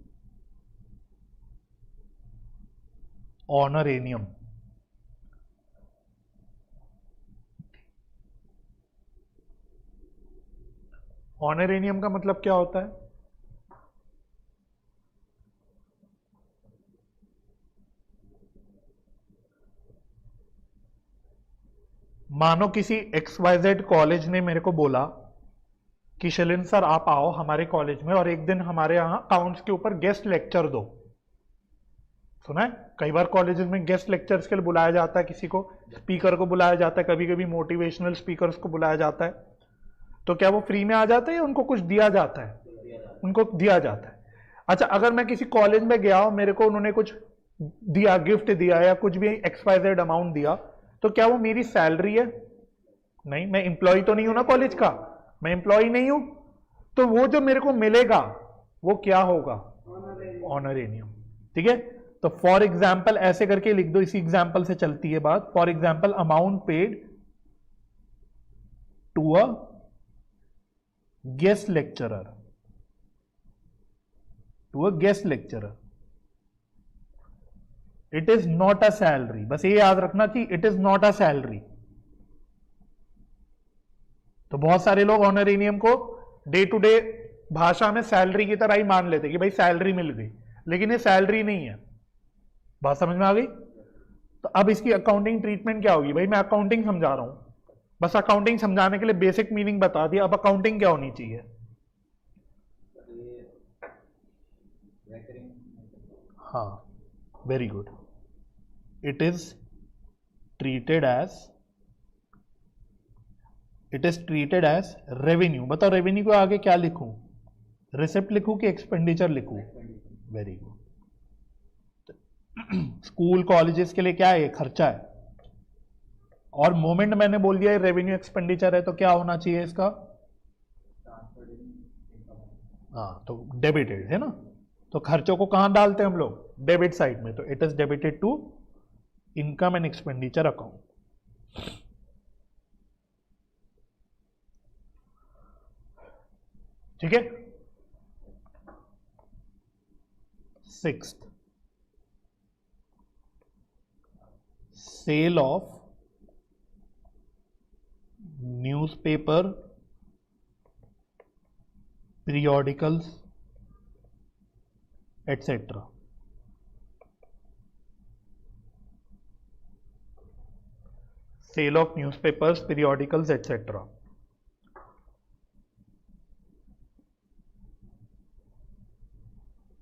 S1: ऑनरेनियम, ऑनरेनियम का मतलब क्या होता है? मानो किसी XYZ कॉलेज ने मेरे को बोला कि शैलेन सर आप आओ हमारे कॉलेज में और एक दिन हमारे यहाँ अकाउंट्स के ऊपर गेस्ट लेक्चर दो। सुना है? कई बार कॉलेजेस में गेस्ट लेक्चर्स के लिए बुलाया जाता है, किसी को स्पीकर को बुलाया जाता है, कभी कभी मोटिवेशनल स्पीकर्स को बुलाया जाता है। तो क्या वो फ्री में आ जाता है या उनको कुछ दिया जाता है? उनको दिया जाता है। अच्छा, अगर मैं किसी कॉलेज में गया और मेरे को उन्होंने कुछ दिया, गिफ्ट दिया या कुछ भी XYZ अमाउंट दिया, तो क्या वो मेरी सैलरी है? नहीं, मैं एम्प्लॉय तो नहीं हूं ना कॉलेज का, मैं एम्प्लॉय नहीं हूं। तो वो जो मेरे को मिलेगा वो क्या होगा? ऑनरेनियम। ठीक है, तो फॉर एग्जाम्पल ऐसे करके लिख दो, इसी एग्जाम्पल से चलती है बात। For example amount paid to a guest lecturer, to a guest lecturer. It is not a salary. बस ये याद रखना कि it is not a salary. तो बहुत सारे लोग ऑनरेनियम को डे टू डे भाषा में सैलरी की तरह ही मान लेते कि भाई सैलरी मिल गई, लेकिन ये सैलरी नहीं है। बात समझ में आ गई? तो अब इसकी अकाउंटिंग ट्रीटमेंट क्या होगी? भाई मैं अकाउंटिंग समझा रहा हूं, बस अकाउंटिंग समझाने के लिए बेसिक मीनिंग बता दिया। अब अकाउंटिंग क्या होनी चाहिए? हाँ, very good. It is treated as it is treated as revenue. बताओ रेवेन्यू को आगे क्या लिखूं, रिसिप्ट लिखूं कि एक्सपेंडिचर लिखूं? Very good. स्कूल कॉलेजेस के लिए क्या है, खर्चा है। और मोमेंट मैंने बोल दिया रेवेन्यू एक्सपेंडिचर है तो क्या होना चाहिए इसका? हाँ, तो डेबिटेड है ना। तो खर्चों को कहां डालते हैं हम लोग? डेबिट साइड में। तो it is debited to income and expenditure account. ठीक है। Sixth, sale of newspaper, periodicals, etc. Sale of newspapers, periodicals, etc.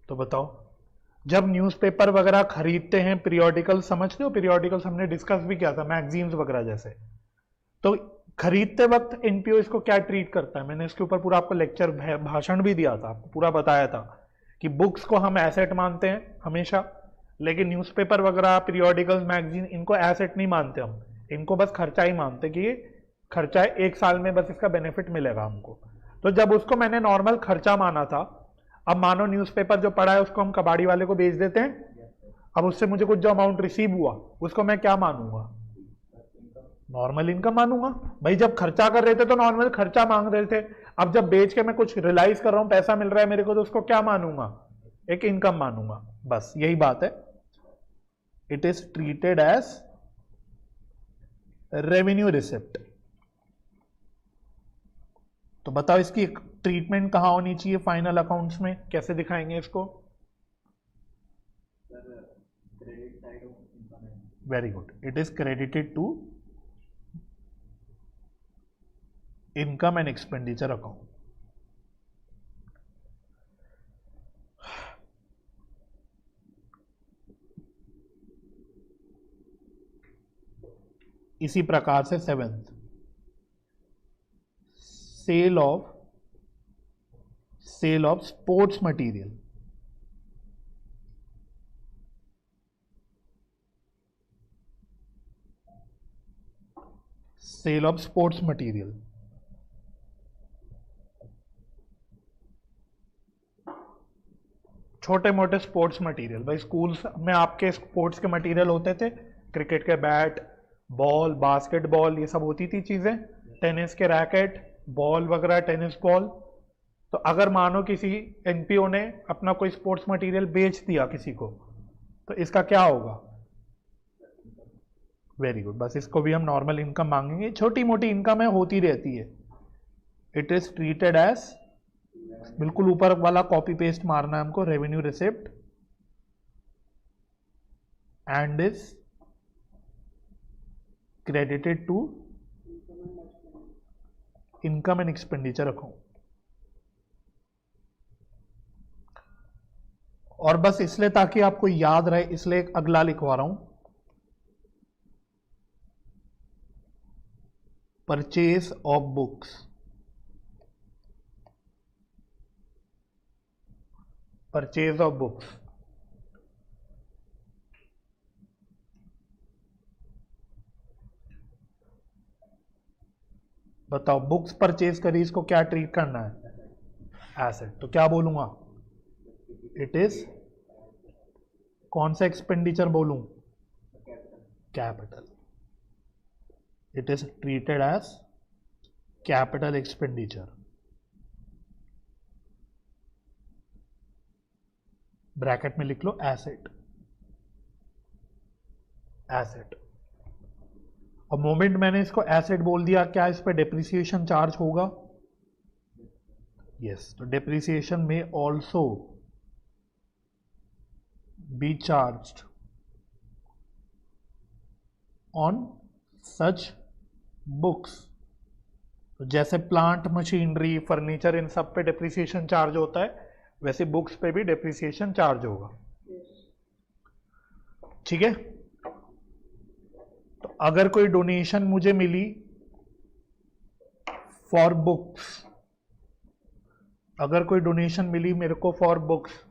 S1: तो बताओ, जब न्यूज़पेपर वगैरह खरीदते हैं, पीरियोडिकल समझते हो? पीरियोडिकल्स हमने डिस्कस भी किया था, मैगजीन्स वगैरह जैसे। तो खरीदते वक्त एनपीओ इसको क्या ट्रीट करता है? मैंने इसके ऊपर पूरा आपको लेक्चर भाषण भी दिया था, आपको पूरा बताया था कि बुक्स को हम एसेट मानते हैं हमेशा, लेकिन न्यूज़पेपर वगैरह, पीरियोडिकल्स, मैगजीन, इनको एसेट नहीं मानते हम, इनको बस खर्चा ही मानते कि ये खर्चा है, एक साल में बस इसका बेनिफिट मिलेगा हमको। तो जब उसको मैंने नॉर्मल खर्चा माना था, अब मानो न्यूज़पेपर जो पड़ा है उसको हम कबाड़ी वाले को बेच देते हैं, अब उससे मुझे कुछ जो अमाउंट रिसीव हुआ उसको मैं क्या मानूंगा? नॉर्मल इनकम मानूंगा। भाई जब खर्चा कर रहे थे तो नॉर्मल खर्चा मांग रहे थे, अब जब बेच के मैं कुछ रियलाइज कर रहा हूं, पैसा मिल रहा है मेरे को, तो उसको क्या मानूंगा? एक इनकम मानूंगा। बस यही बात है। It is treated as revenue receipt. तो बताओ इसकी ट्रीटमेंट कहां होनी चाहिए फाइनल अकाउंट्स में? कैसे दिखाएंगे इसको? Very good. It is credited to income and expenditure account. इसी प्रकार से seventh, sale of sports material. Sale of sports material. छोटे मोटे स्पोर्ट्स मटेरियल। भाई स्कूल्स में आपके स्पोर्ट्स के मटेरियल होते थे, क्रिकेट के बैट, बॉल, बास्केटबॉल, ये सब होती थी चीजें, टेनिस के रैकेट, बॉल वगैरह, टेनिस बॉल। तो अगर मानो किसी एनपीओ ने अपना कोई स्पोर्ट्स मटेरियल बेच दिया किसी को, तो इसका क्या होगा? Very good. बस इसको भी हम नॉर्मल इनकम मांगेंगे, छोटी मोटी इनकम है, होती रहती है। इट इज ट्रीटेड एज, बिल्कुल ऊपर वाला कॉपी पेस्ट मारना है हमको, revenue receipt and is credited to income and expenditure account. और बस इसलिए ताकि आपको याद रहे, इसलिए एक अगला लिखवा रहा हूं, purchase of books. Purchase of books. बताओ बुक्स परचेज करी, इसको क्या ट्रीट करना है? एसेट। तो क्या बोलूंगा? इट इज, कौन सा एक्सपेंडिचर बोलूं? Capital. It is treated as capital expenditure. Bracket में लिख लो एसेट। एसेट। और मोमेंट मैंने इसको एसेट बोल दिया, क्या इस पे डेप्रिसिएशन चार्ज होगा? यस। तो डेप्रिसिएशन में also be charged on such books. तो जैसे प्लांट, मशीनरी, फर्नीचर, इन सब पे डेप्रिसिएशन चार्ज होता है, वैसे बुक्स पे भी डेप्रिसिएशन चार्ज होगा। ठीक है। तो अगर कोई डोनेशन मुझे मिली फॉर बुक्स, अगर कोई डोनेशन मिली मेरे को फॉर बुक्स,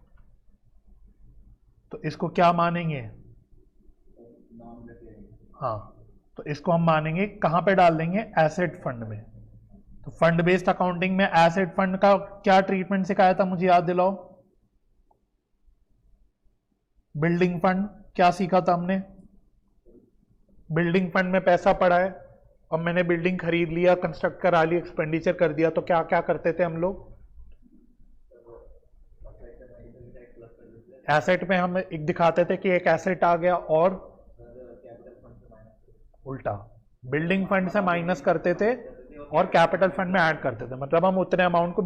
S1: तो इसको क्या मानेंगे? हाँ, तो इसको हम मानेंगे कहां पे डाल देंगे? एसेट फंड में। तो फंड बेस्ड अकाउंटिंग में एसेट फंड का क्या ट्रीटमेंट सिखाया था, मुझे याद दिलाओ। बिल्डिंग फंड क्या सीखा था हमने? बिल्डिंग फंड में पैसा पड़ा है और मैंने बिल्डिंग खरीद लिया, कंस्ट्रक्ट करा ली, एक्सपेंडिचर कर दिया, तो क्या क्या करते थे हम लोग? एसेट में हम एक दिखाते थे कि एक एसेट आ गया और उल्टा बिल्डिंग फंड से माइनस करते थे और कैपिटल फंड में ऐड करते थे। मतलब हम उतने अमाउंट को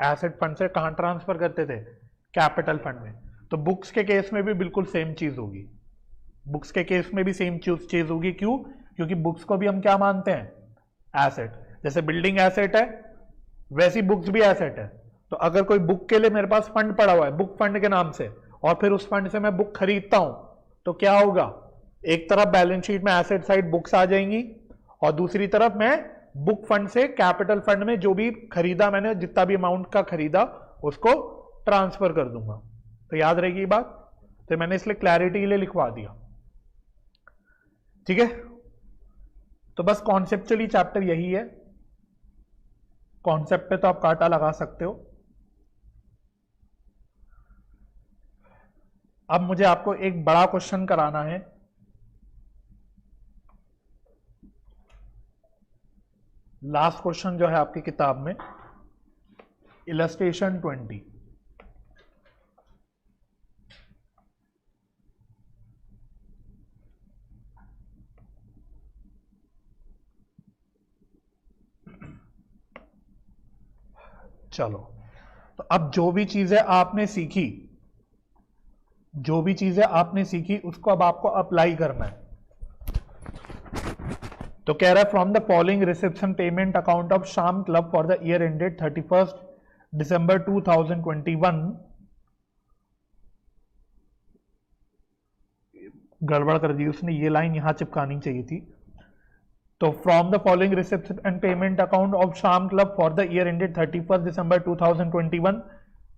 S1: एसेट फंड से कहां ट्रांसफर करते थे? कैपिटल फंड में। तो बुक्स के केस में भी बिल्कुल सेम चीज होगी। बुक्स के केस में भी सेम चीज होगी। क्यों? क्योंकि बुक्स को भी हम क्या मानते हैं? एसेट। जैसे बिल्डिंग एसेट है वैसी बुक्स भी एसेट है। तो अगर कोई बुक के लिए मेरे पास फंड पड़ा हुआ है बुक फंड के नाम से, और फिर उस फंड से मैं बुक खरीदता हूं, तो क्या होगा? एक तरफ बैलेंस शीट में एसेट साइड बुक्स आ जाएंगी और दूसरी तरफ मैं बुक फंड से कैपिटल फंड में जो भी खरीदा मैंने, जितना भी अमाउंट का खरीदा, उसको ट्रांसफर कर दूंगा। तो याद रहेगी ये बात। तो मैंने इसलिए क्लैरिटी के लिए लिखवा दिया। ठीक है, तो बस कॉन्सेप्चुअली चैप्टर यही है। कॉन्सेप्ट पे तो आप कांटा लगा सकते हो। अब मुझे आपको एक बड़ा क्वेश्चन कराना है। लास्ट क्वेश्चन जो है आपकी किताब में, इलस्ट्रेशन 20। चलो, तो अब जो भी चीजें आपने सीखी उसको अब आपको अप्लाई करना है। तो कह रहा है from the following reception payment account of Sham Club for the year ended 31 December 2021, गड़बड़ कर दी उसने, ये लाइन यहां चिपकानी चाहिए थी। तो from the following receipt and payment account of Sham Club for the year ended 31 December 2021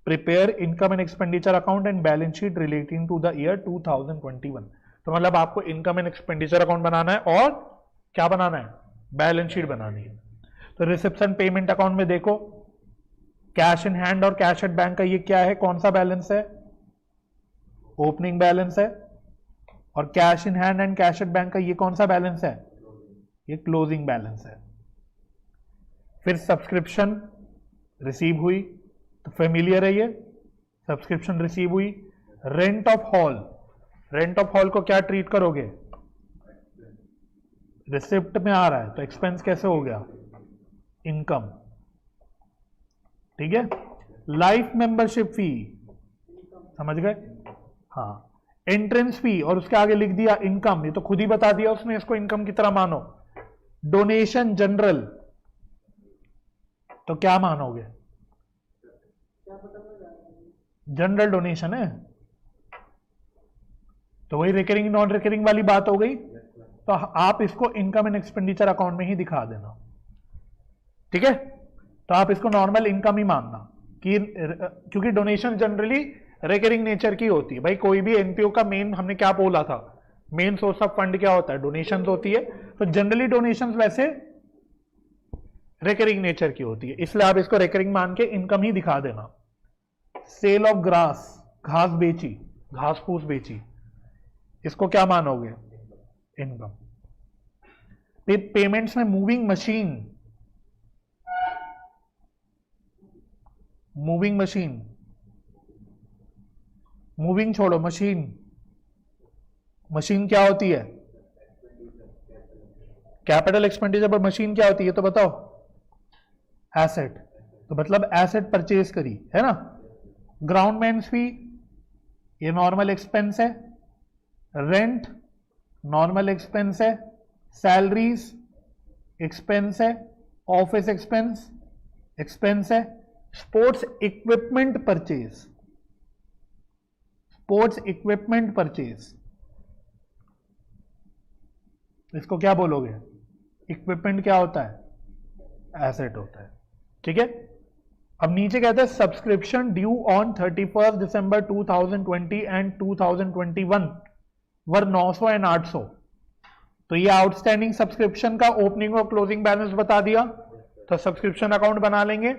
S1: prepare income and expenditure account and balance sheet relating to the year 2021। तो मतलब आपको इनकम एंड एक्सपेंडिचर अकाउंट बनाना है और क्या बनाना है? बैलेंस शीट बनानी है। तो रिसिप्शन पेमेंट अकाउंट में देखो, कैश इन हैंड और कैश एट बैंक का ये क्या है? कौन सा बैलेंस है? ओपनिंग बैलेंस है। और cash in hand and cash at bank का ये कौन सा बैलेंस है? ये क्लोजिंग बैलेंस है। फिर सब्सक्रिप्शन रिसीव हुई, तो फेमिलियर है ये, सब्सक्रिप्शन रिसीव हुई। रेंट ऑफ हॉल को क्या ट्रीट करोगे? रिसिप्ट में आ रहा है तो एक्सपेंस कैसे हो गया? इनकम। ठीक है। लाइफ मेंबरशिप फी, समझ गए? हाँ। एंट्रेंस फी और उसके आगे लिख दिया इनकम, ये तो खुद ही बता दिया उसने, इसको इनकम की तरह मानो। डोनेशन जनरल, तो क्या मानोगे? जनरल डोनेशन है, तो वही रिकरिंग नॉन रिकरिंग वाली बात हो गई। तो आप इसको इनकम एंड एक्सपेंडिचर अकाउंट में ही दिखा देना। ठीक है, तो आप इसको नॉर्मल इनकम ही मानना कि क्योंकि डोनेशन जनरली रिकरिंग नेचर की होती है। भाई कोई भी एनपीओ का मेन, हमने क्या बोला था, मेन सोर्स ऑफ फंड क्या होता है? डोनेशंस होती है। तो जनरली डोनेशंस वैसे रिकरिंग नेचर की होती है, इसलिए आप इसको रिकरिंग मान के इनकम ही दिखा देना। सेल ऑफ ग्रास, घास बेची, घास फूस बेची, इसको क्या मानोगे? इनकम। पेमेंट्स में मूविंग मशीन, मूविंग छोड़ो, मशीन क्या होती है? कैपिटल एक्सपेंडिचर पर मशीन क्या होती है तो बताओ? एसेट। तो मतलब एसेट परचेज करी है ना। ग्राउंड मेंस फी, ये नॉर्मल एक्सपेंस है। रेंट नॉर्मल एक्सपेंस है। सैलरीज एक्सपेंस है। ऑफिस एक्सपेंस है। स्पोर्ट्स इक्विपमेंट परचेज, इसको क्या बोलोगे? इक्विपमेंट क्या होता है? एसेट होता है। ठीक है, अब नीचे कहते हैं subscription due on 31 December 2020 and 2021 were 900 and 800। तो ये आउटस्टैंडिंग सब्सक्रिप्शन का ओपनिंग और क्लोजिंग बैलेंस बता दिया, तो सब्सक्रिप्शन अकाउंट बना लेंगे।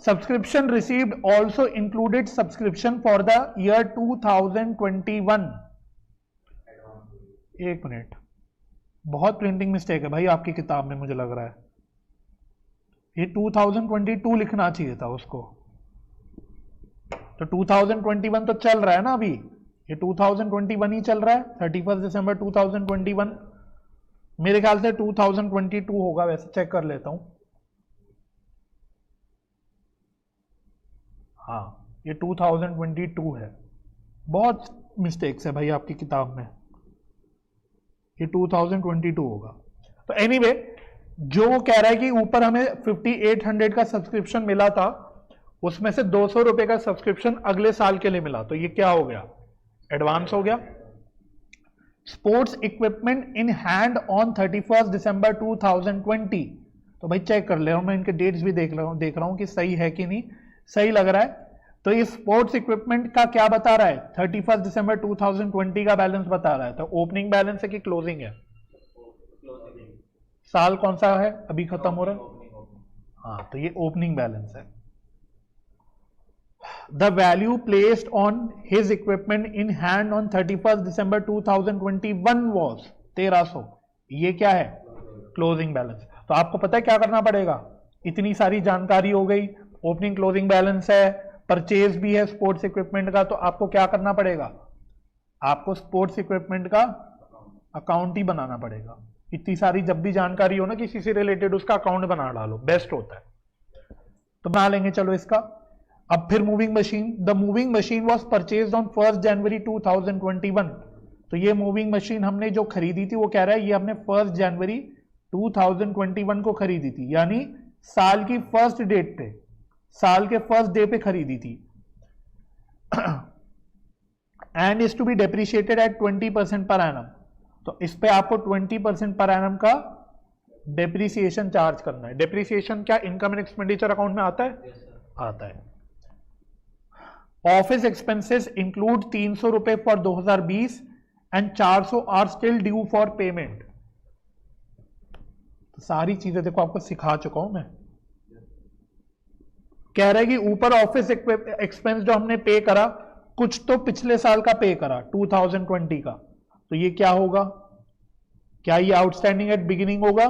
S1: Subscription received also included subscription for the year 2021। एक मिनट, बहुत प्रिंटिंग मिस्टेक है भाई आपकी किताब में, मुझे लग रहा है ये 2022 लिखना चाहिए था उसको। तो 2021 तो चल रहा है ना अभी, ये 2021 ही चल रहा है, 31 दिसंबर 2021। मेरे ख्याल से 2022 होगा, वैसे चेक कर लेता हूं। हाँ, ये 2022 है, बहुत मिस्टेक्स है भाई आपकी किताब में, ये 2022 होगा। तो एनीवे, जो वो कह रहा है कि ऊपर हमें 5800 का सब्सक्रिप्शन मिला था, उसमें से 200 रुपए का सब्सक्रिप्शन अगले साल के लिए मिला, तो ये क्या हो गया, एडवांस हो गया। Sports equipment in hand on 31 दिसंबर 2020। तो भाई चेक कर ले रहा हूं मैं, इनके डेट्स भी देख रहा हूं कि सही है कि नहीं, सही लग रहा है। तो ये स्पोर्ट्स इक्विपमेंट का क्या बता रहा है, 31 दिसंबर 2020 का बैलेंस बता रहा है। तो ओपनिंग बैलेंस है कि क्लोजिंग है, साल कौन सा है अभी खत्म हो रहा है, हाँ, तो ये ओपनिंग बैलेंस है। The value placed on his equipment in hand on 31 December 2021 was 1300। ये क्या है, क्लोजिंग बैलेंस। तो आपको पता है क्या करना पड़ेगा, इतनी सारी जानकारी हो गई, ओपनिंग क्लोजिंग बैलेंस है, परचेज भी है स्पोर्ट्स इक्विपमेंट का, तो आपको क्या करना पड़ेगा, आपको स्पोर्ट्स इक्विपमेंट का अकाउंट ही बनाना पड़ेगा। इतनी सारी जब भी जानकारी हो ना किसी से रिलेटेड, उसका अकाउंट बना डालो, बेस्ट होता है। तो बना लेंगे चलो इसका। अब फिर moving machine, the moving machine was purchase on 1 जनवरी 2021। तो ये मूविंग मशीन हमने जो खरीदी थी, वो कह रहा है ये हमने 1 जनवरी 2021 को खरीदी थी, यानी साल की फर्स्ट डेट पे, साल के फर्स्ट डे पे खरीदी थी। And is to be depreciated at 20% per annum. तो इस पे आपको 20% पर एनम का डेप्रिसिएशन चार्ज करना है। डेप्रिसिएशन क्या इनकम एंड एक्सपेंडिचर अकाउंट में आता है, आता है। ऑफिस एक्सपेंसेस इंक्लूड 300 रुपए for 2020 and 400 are still due for payment. तो सारी चीजें देखो आपको सिखा चुका हूं मैं। कह रहा है कि ऊपर ऑफिस एक्सपेंस जो हमने पे करा, कुछ तो पिछले साल का पे करा 2020 का, तो ये क्या होगा, क्या ये आउटस्टैंडिंग एट बिगिनिंग होगा।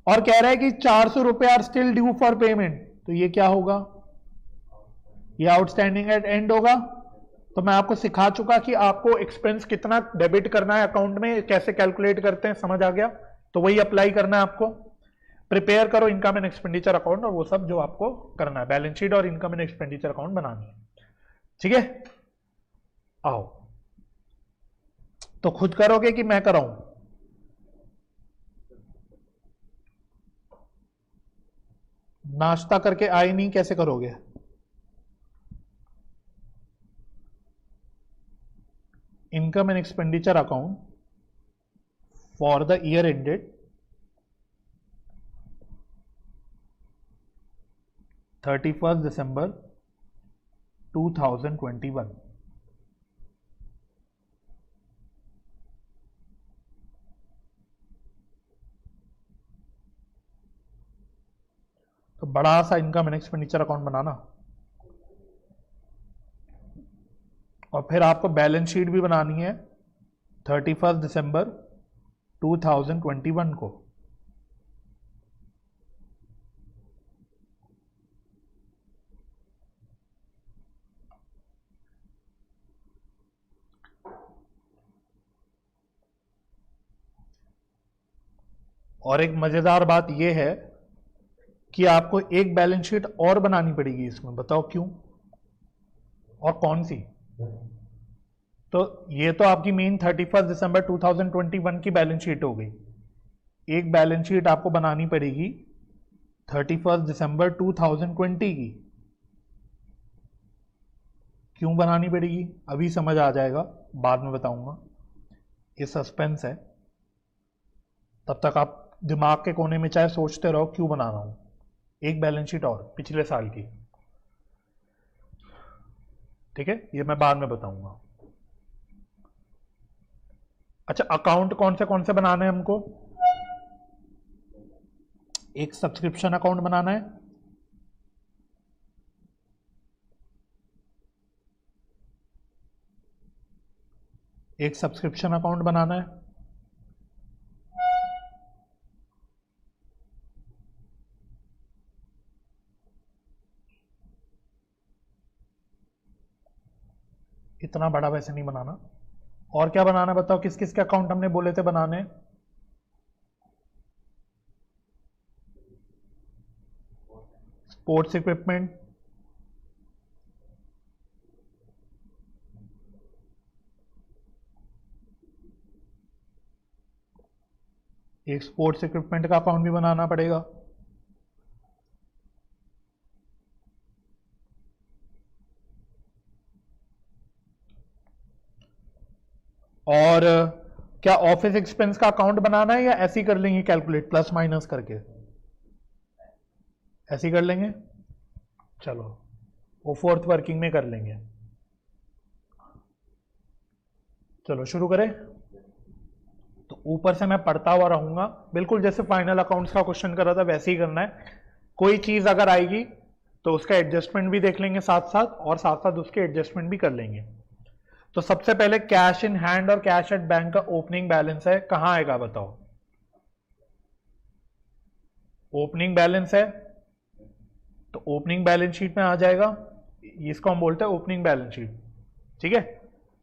S1: और कह रहा है कि 400 रुपए are still due for payment, तो ये क्या होगा, ये आउटस्टैंडिंग एट एंड होगा। तो मैं आपको सिखा चुका कि आपको एक्सपेंस कितना डेबिट करना है अकाउंट में, कैसे कैलकुलेट करते हैं, समझ आ गया। तो वही अप्लाई करना है आपको। प्रिपेयर करो इनकम एंड एक्सपेंडिचर अकाउंट, और वो सब जो आपको करना है, बैलेंस शीट और इनकम एंड एक्सपेंडिचर अकाउंट बनानी है। ठीक है, आओ। तो खुद करोगे कि मैं कराऊं, नाश्ता करके आए नहीं, कैसे करोगे। Income and expenditure account for the year ended 31 December 2021। तो बड़ा सा इनकम एंड एक्सपेंडिचर अकाउंट बनाना, और फिर आपको बैलेंस शीट भी बनानी है 31 दिसंबर 2021 को। और एक मजेदार बात यह है कि आपको एक बैलेंस शीट और बनानी पड़ेगी इसमें, बताओ क्यों और कौन सी। तो ये तो आपकी मेन 31 दिसंबर 2021 की बैलेंस शीट हो गई। एक बैलेंस शीट आपको बनानी पड़ेगी 31 दिसंबर 2020 की। क्यों बनानी पड़ेगी अभी समझ आ जाएगा, बाद में बताऊंगा, ये सस्पेंस है, तब तक आप दिमाग के कोने में चाहे सोचते रहो क्यों बना रहा हूं। एक बैलेंस शीट और पिछले साल की, ठीक है, ये मैं बाद में बताऊंगा। अच्छा, अकाउंट कौन से बनाने हैं हमको? एक सब्सक्रिप्शन अकाउंट बनाना है, एक सब्सक्रिप्शन अकाउंट बनाना है, इतना बड़ा वैसे नहीं बनाना। और क्या बनाना है बताओ, किस किस के अकाउंट हमने बोले थे बनाने? स्पोर्ट्स इक्विपमेंट, एक स्पोर्ट्स इक्विपमेंट का अकाउंट भी बनाना पड़ेगा। और क्या ऑफिस एक्सपेंस का अकाउंट बनाना है या ऐसे ही कर लेंगे कैलकुलेट प्लस माइनस करके? ऐसे ही कर लेंगे, चलो वो फोर्थ वर्किंग में कर लेंगे। चलो शुरू करें। तो ऊपर से मैं पढ़ता हुआ रहूंगा, बिल्कुल जैसे फाइनल अकाउंट्स का क्वेश्चन कर रहा था वैसे ही करना है। कोई चीज अगर आएगी तो उसका एडजस्टमेंट भी देख लेंगे साथ साथ, और साथ साथ उसके एडजस्टमेंट भी कर लेंगे। तो सबसे पहले कैश इन हैंड और कैश एट बैंक का ओपनिंग बैलेंस है, कहां आएगा बताओ? ओपनिंग बैलेंस है तो ओपनिंग बैलेंस शीट में आ जाएगा, इसको हम बोलते हैं ओपनिंग बैलेंस शीट, ठीक है।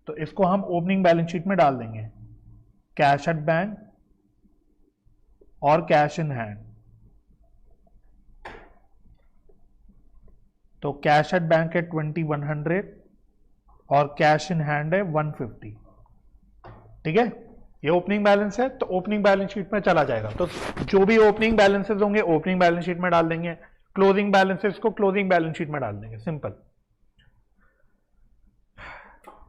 S1: तो इसको हम ओपनिंग बैलेंस शीट में डाल देंगे, कैश एट बैंक और कैश इन हैंड। तो कैश एट बैंक है 2100 और कैश इन हैंड है 150, ठीक है। ये ओपनिंग बैलेंस है तो ओपनिंग बैलेंस शीट में चला जाएगा। तो जो भी ओपनिंग बैलेंसेस होंगे ओपनिंग बैलेंस शीट में डाल देंगे, क्लोजिंग बैलेंसेस को क्लोजिंग बैलेंस शीट में डाल देंगे, सिंपल।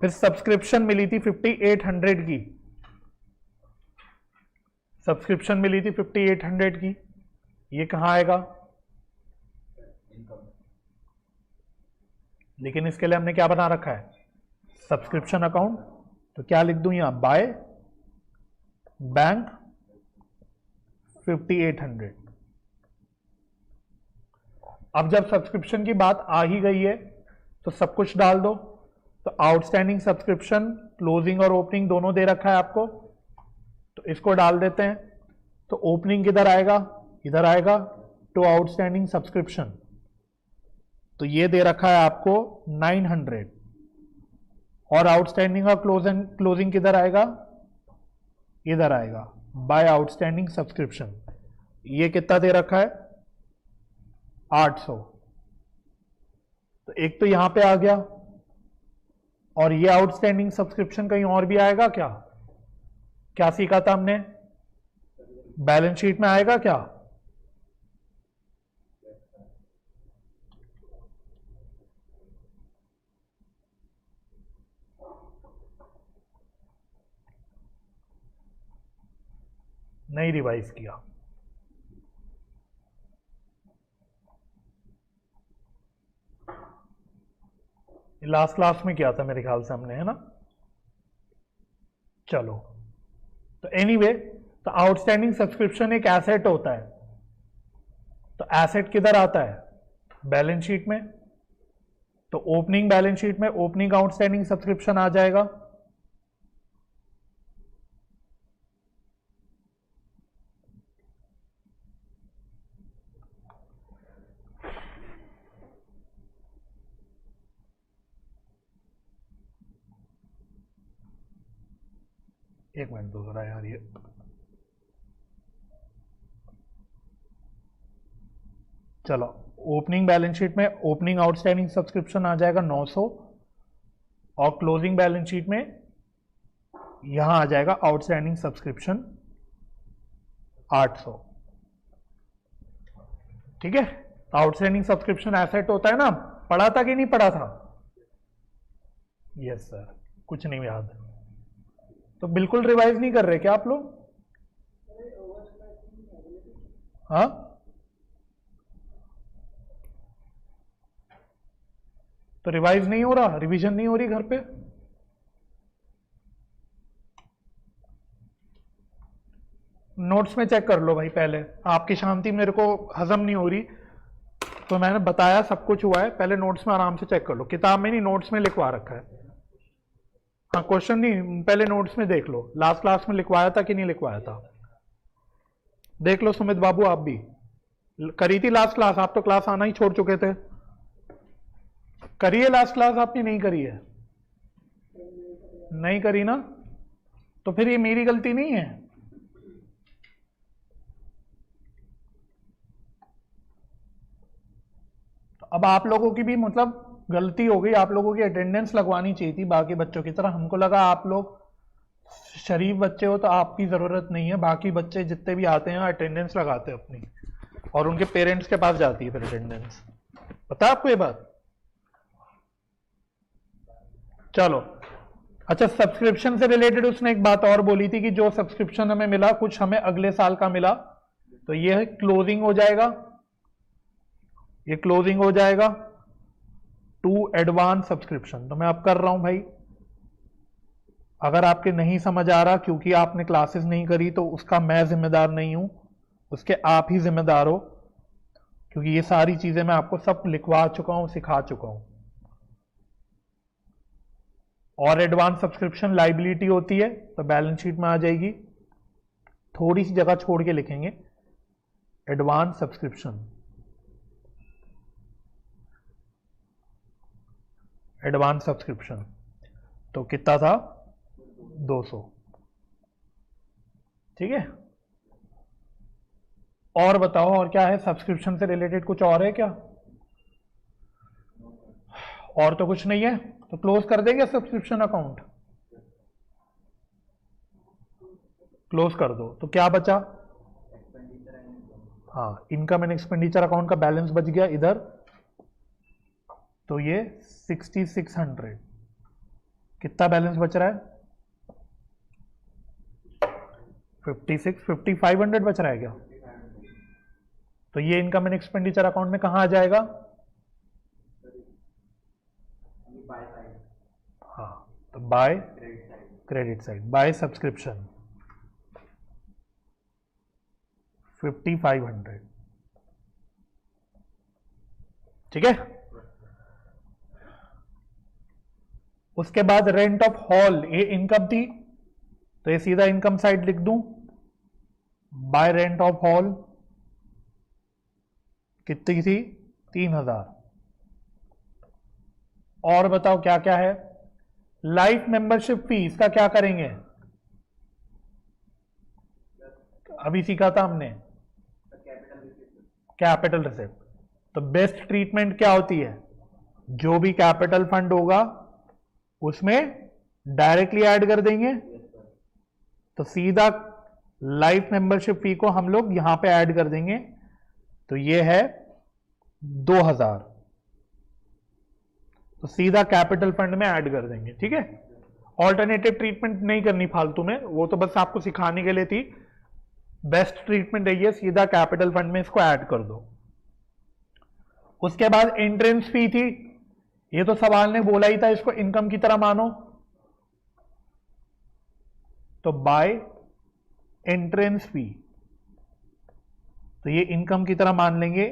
S1: फिर सब्सक्रिप्शन मिली थी 5800 की, सब्सक्रिप्शन मिली थी 5800 की, ये कहां आएगा? लेकिन इसके लिए हमने क्या बना रखा है? Subscription account. तो क्या लिख दूं यहां? By bank 5800। अब जब सब्सक्रिप्शन की बात आ ही गई है तो सब कुछ डाल दो। तो आउटस्टैंडिंग सब्सक्रिप्शन क्लोजिंग और ओपनिंग दोनों दे रखा है आपको, तो इसको डाल देते हैं। तो ओपनिंग किधर आएगा? इधर आएगा, टू आउटस्टैंडिंग सब्सक्रिप्शन। तो ये दे रखा है आपको 900, और आउटस्टैंडिंग का क्लोजिंग किधर आएगा? इधर आएगा, बाय आउटस्टैंडिंग सब्सक्रिप्शन। ये कितना दे रखा है? 800। तो एक तो यहां पे आ गया, और ये आउटस्टैंडिंग सब्सक्रिप्शन कहीं और भी आएगा क्या? क्या सीखा था हमने? बैलेंस शीट में आएगा क्या? नहीं रिवाइज किया। लास्ट क्लास में किया था मेरे ख्याल से हमने, है ना। चलो, तो एनीवे, तो आउटस्टैंडिंग सब्सक्रिप्शन एक एसेट होता है। तो एसेट किधर आता है? बैलेंस शीट में। तो ओपनिंग बैलेंस शीट में ओपनिंग आउटस्टैंडिंग सब्सक्रिप्शन आ जाएगा। एक मिनट दो जरा यार, ये चलो, ओपनिंग बैलेंस शीट में ओपनिंग आउटस्टैंडिंग सब्सक्रिप्शन आ जाएगा 900, और क्लोजिंग बैलेंस शीट में यहां आ जाएगा आउटस्टैंडिंग सब्सक्रिप्शन 800, ठीक है। आउटस्टैंडिंग सब्सक्रिप्शन एसेट होता है ना, पढ़ा था कि नहीं पढ़ा था? यस सर, कुछ नहीं याद। तो बिल्कुल रिवाइज नहीं कर रहे क्या आप लोग? हाँ, तो रिवाइज नहीं हो रहा, रिवीजन नहीं हो रही घर पे। नोट्स में चेक कर लो भाई, पहले आपकी शांति मेरे को हजम नहीं हो रही, तो मैंने बताया सब कुछ हुआ है, पहले नोट्स में आराम से चेक कर लो, किताब में नहीं नोट्स में लिखवा रखा है। हाँ, क्वेश्चन नहीं, पहले नोट्स में देख लो, लास्ट क्लास में लिखवाया था कि नहीं लिखवाया था, देख लो। सुमित बाबू आप भी करी थी लास्ट क्लास, आप तो क्लास आना ही छोड़ चुके थे। करिए लास्ट क्लास, आपने नहीं करी है, नहीं करी ना, तो फिर ये मेरी गलती नहीं है। अब आप लोगों की भी मतलब गलती हो गई, आप लोगों की अटेंडेंस लगवानी चाहिए थी बाकी बच्चों की तरह। हमको लगा आप लोग शरीफ बच्चे हो तो आपकी जरूरत नहीं है, बाकी बच्चे जितने भी आते हैं अटेंडेंस लगाते हैं अपनी, और उनके पेरेंट्स के पास जाती है फिर अटेंडेंस। पता है आपको ये बात? चलो अच्छा, सब्सक्रिप्शन से रिलेटेड उसने एक बात और बोली थी कि जो सब्सक्रिप्शन हमें मिला कुछ हमें अगले साल का मिला, तो ये क्लोजिंग हो जाएगा, ये क्लोजिंग हो जाएगा टू एडवांस सब्सक्रिप्शन। तो मैं अब कर रहा हूं भाई, अगर आपके नहीं समझ आ रहा क्योंकि आपने क्लासेस नहीं करी तो उसका मैं जिम्मेदार नहीं हूं, उसके आप ही जिम्मेदार हो, क्योंकि ये सारी चीजें मैं आपको सब लिखवा चुका हूं, सिखा चुका हूं। और एडवांस सब्सक्रिप्शन लाइबिलिटी होती है तो बैलेंस शीट में आ जाएगी, थोड़ी सी जगह छोड़ के लिखेंगे एडवांस सब्सक्रिप्शन, एडवांस सब्सक्रिप्शन तो कितना था 200, ठीक है। और बताओ और क्या है सब्सक्रिप्शन से रिलेटेड, कुछ और है क्या? और तो कुछ नहीं है, तो क्लोज कर देंगे सब्सक्रिप्शन अकाउंट, क्लोज कर दो। तो क्या बचा? हाँ, इनकम एंड एक्सपेंडिचर अकाउंट का बैलेंस बच गया इधर, तो ये 6600, कितना बैलेंस बच रहा है? 5500 बच रहा है क्या? तो ये इनकम एंड एक्सपेंडिचर अकाउंट में कहां आ जाएगा? हाँ, तो by credit side, by subscription 5500, ठीक है। उसके बाद रेंट ऑफ हॉल, ये इनकम थी तो ये सीधा इनकम साइड लिख दूं, बाय रेंट ऑफ हॉल कितनी थी? 3000। और बताओ क्या क्या है? लाइफ मेंबरशिप फी, इसका क्या करेंगे? अभी सीखा था हमने, कैपिटल रिसिप्ट। तो बेस्ट ट्रीटमेंट क्या होती है? जो भी कैपिटल फंड होगा उसमें डायरेक्टली ऐड कर देंगे, तो सीधा लाइफ मेंबरशिप फी को हम लोग यहां पे ऐड कर देंगे, तो ये है 2000, तो सीधा कैपिटल फंड में ऐड कर देंगे, ठीक है। ऑल्टरनेटिव ट्रीटमेंट नहीं करनी फालतू में, वो तो बस आपको सिखाने के लिए थी। बेस्ट ट्रीटमेंट है ये, सीधा कैपिटल फंड में इसको ऐड कर दो। उसके बाद एंट्रेंस फी थी, ये तो सवाल ने बोला ही था इसको इनकम की तरह मानो, तो बाय एंट्रेंस फी, तो ये इनकम की तरह मान लेंगे।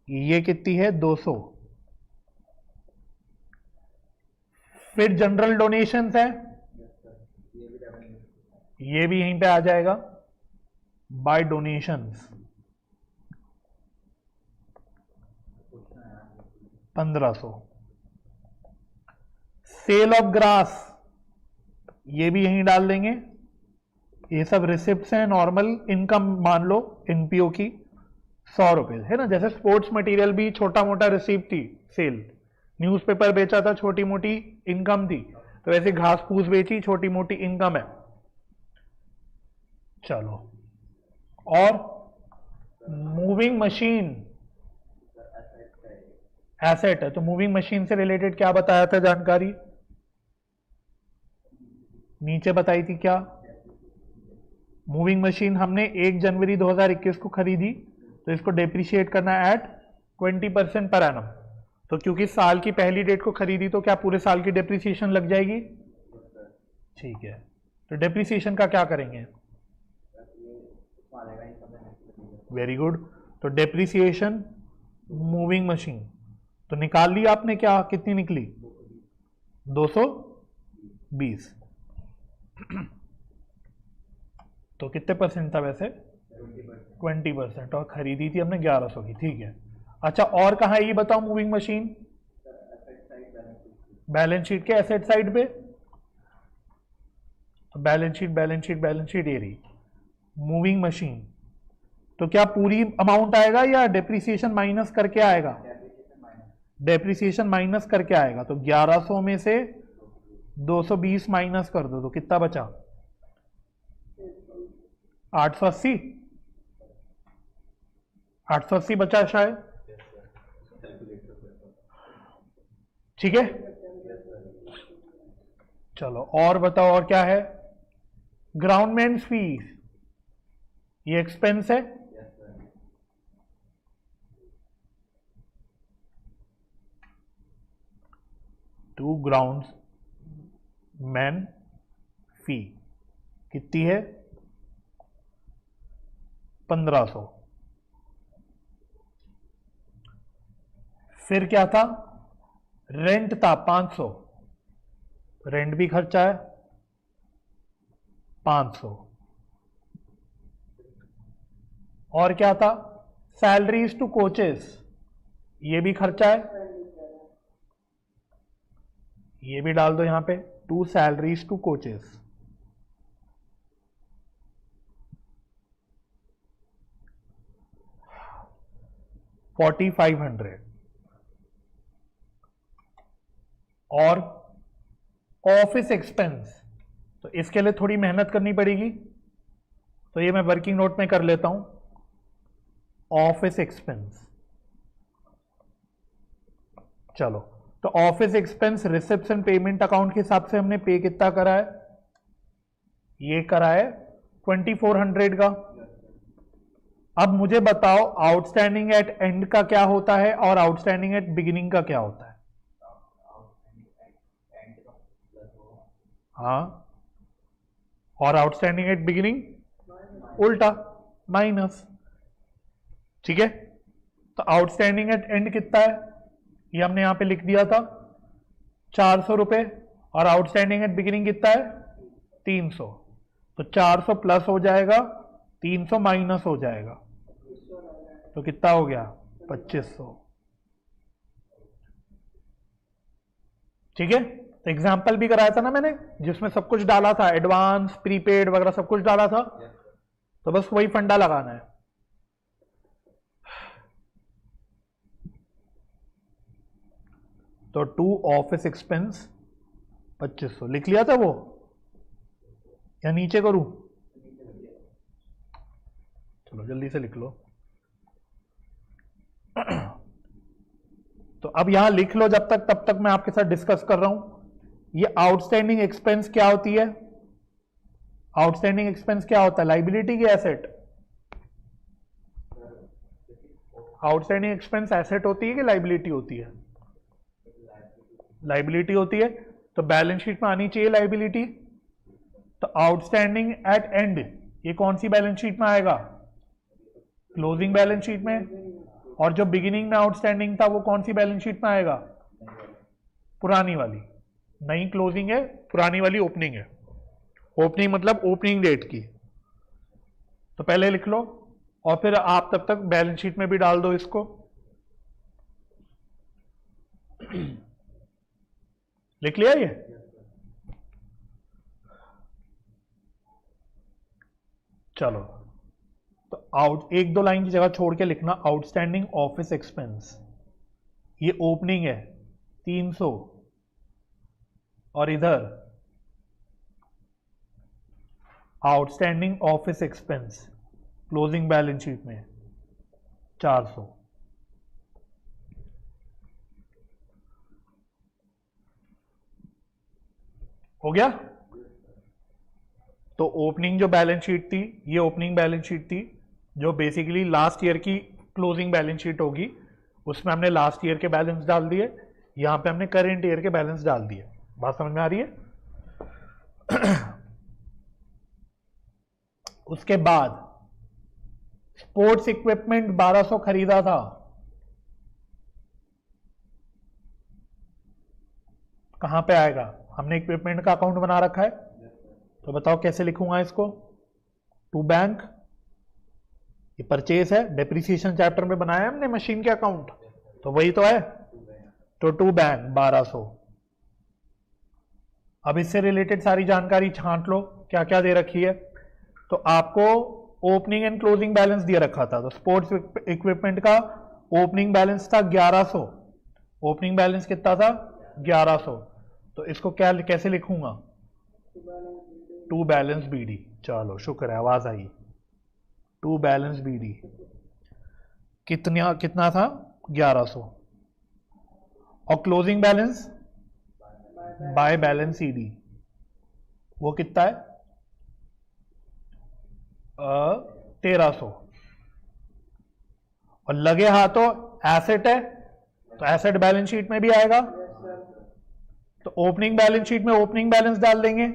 S1: ये कितनी है? 200। फिर जनरल डोनेशंस है, ये भी यहीं पे आ जाएगा by donations 1500। Sale of grass, ये भी यहीं डाल देंगे, ये सब रिसिप्ट्स हैं, नॉर्मल इनकम मान लो एनपीओ की 100 रुपए है ना। जैसे स्पोर्ट्स मटेरियल भी छोटा मोटा रिसीप्ट थी, सेल, न्यूज़पेपर बेचा था छोटी मोटी इनकम थी, तो वैसे घास फूस बेची छोटी मोटी इनकम है। चलो, और मूविंग मशीन एसेट है, तो मूविंग मशीन से रिलेटेड क्या बताया था जानकारी? नीचे बताई थी क्या? मूविंग मशीन हमने 1 जनवरी 2021 को खरीदी, तो इसको डेप्रिशिएट करना है एट 20% पर एनम। तो क्योंकि साल की पहली डेट को खरीदी तो क्या पूरे साल की डेप्रिसिएशन लग जाएगी? ठीक है, तो डेप्रिसिएशन का क्या करेंगे? Very good. तो डेप्रिसिएशन मूविंग मशीन तो निकाल ली आपने, क्या कितनी निकली? 220। तो कितने परसेंट था वैसे? 20%, और खरीदी थी हमने 1100 की। ठीक है, अच्छा और कहाँ है ये बताओ मूविंग मशीन? बैलेंस शीट के एसेट साइड पे। तो बैलेंस शीट ये रही मूविंग मशीन। तो क्या पूरी अमाउंट आएगा या डेप्रिसिएशन माइनस करके आएगा? डेप्रिसिएशन माइनस करके आएगा। तो 1100 में से 220 माइनस कर दो तो कितना बचा? 880। 880 बचा शायद। ठीक है, चलो और बताओ और क्या है? ग्राउंड मेंटेनेंस फीस, ये एक्सपेंस है। टू ग्राउंड मैन फी कितनी है? 1500। फिर क्या था? रेंट था 500, रेंट भी खर्चा है 500। और क्या था? सैलरीज टू कोचेस, ये भी खर्चा है, ये भी डाल दो यहां पे, टू सैलरीज टू कोचेस। $4500। और ऑफिस एक्सपेंस, तो इसके लिए थोड़ी मेहनत करनी पड़ेगी, तो ये मैं वर्किंग नोट में कर लेता हूं। ऑफिस एक्सपेंस, चलो तो office expense reception payment account के हिसाब से हमने पे कितना करा है? ये करा है 2400 का। अब मुझे बताओ आउटस्टैंडिंग एट एंड का क्या होता है और आउटस्टैंडिंग एट बिगिनिंग का क्या होता है? हाँ, और आउटस्टैंडिंग एट बिगिनिंग उल्टा, माइनस। ठीक है, तो आउटस्टैंडिंग एट एंड कितना है? ये हमने यहां पे लिख दिया था 400 रुपए, और आउटस्टैंडिंग एट बिगिनिंग कितना है? 300। तो 400 प्लस हो जाएगा, 300 माइनस हो जाएगा, तो कितना हो गया? 2500। ठीक है, तो एग्जाम्पल भी कराया था ना मैंने, जिसमें सब कुछ डाला था, एडवांस प्रीपेड वगैरह सब कुछ डाला था, तो बस वही फंडा लगाना है। तो टू ऑफिस एक्सपेंस 2500 लिख लिया था वो, या नीचे करूं? चलो जल्दी से लिख लो। तो अब यहां लिख लो जब तक, तब तक मैं आपके साथ डिस्कस कर रहा हूं। ये आउटस्टैंडिंग एक्सपेंस क्या होती है? आउटस्टैंडिंग एक्सपेंस क्या होता है? लाइबिलिटी की एसेट? आउटस्टैंडिंग एक्सपेंस एसेट होती है कि लाइबिलिटी होती है? लाइबिलिटी होती है, तो बैलेंस शीट में आनी चाहिए लाइबिलिटी। तो आउटस्टैंडिंग एट एंड ये कौन सी बैलेंस शीट में आएगा? क्लोजिंग बैलेंस शीट में। और जो बिगिनिंग में आउटस्टैंडिंग था वो कौन सी बैलेंस शीट में आएगा? पुरानी वाली। नई क्लोजिंग है, पुरानी वाली ओपनिंग है। ओपनिंग मतलब ओपनिंग डेट की। तो पहले लिख लो, और फिर आप तब तक बैलेंस शीट में भी डाल दो इसको। लिख लिया ये? चलो, तो आउट एक दो लाइन की जगह छोड़ के लिखना आउटस्टैंडिंग ऑफिस एक्सपेंस, ये ओपनिंग है 300, और इधर outstanding office expense closing balance sheet में 400। हो गया? तो ओपनिंग जो बैलेंस शीट थी, ये ओपनिंग बैलेंस शीट थी जो बेसिकली लास्ट ईयर की क्लोजिंग बैलेंस शीट होगी, उसमें हमने लास्ट ईयर के बैलेंस डाल दिए, यहाँ पे हमने करेंट ईयर के बैलेंस डाल दिए। बात समझ में आ रही है? उसके बाद स्पोर्ट्स इक्विपमेंट 1200 खरीदा था, कहां पे आएगा? हमने इक्विपमेंट का अकाउंट बना रखा है, तो बताओ कैसे लिखूंगा इसको? टू बैंक, ये परचेज है, डेप्रिसिएशन चैप्टर में बनाया हमने मशीन के अकाउंट, तो वही तो है, तो टू बैंक 1200। अब इससे रिलेटेड सारी जानकारी छांट लो, क्या क्या दे रखी है। तो आपको ओपनिंग एंड क्लोजिंग बैलेंस दिया रखा था, तो स्पोर्ट्स इक्विपमेंट का ओपनिंग बैलेंस था 1100, ओपनिंग बैलेंस कितना था? 1100। तो इसको क्या कैसे लिखूंगा? To balance BD. चलो शुक्र है, आवाज आई। टू बैलेंस बीडी कितना था? 1100। और closing balance by balance CD, वो कितना है? 1300। और लगे हाथों एसेट है, तो एसेट बैलेंस शीट में भी आएगा, तो ओपनिंग बैलेंस शीट में ओपनिंग बैलेंस डाल देंगे,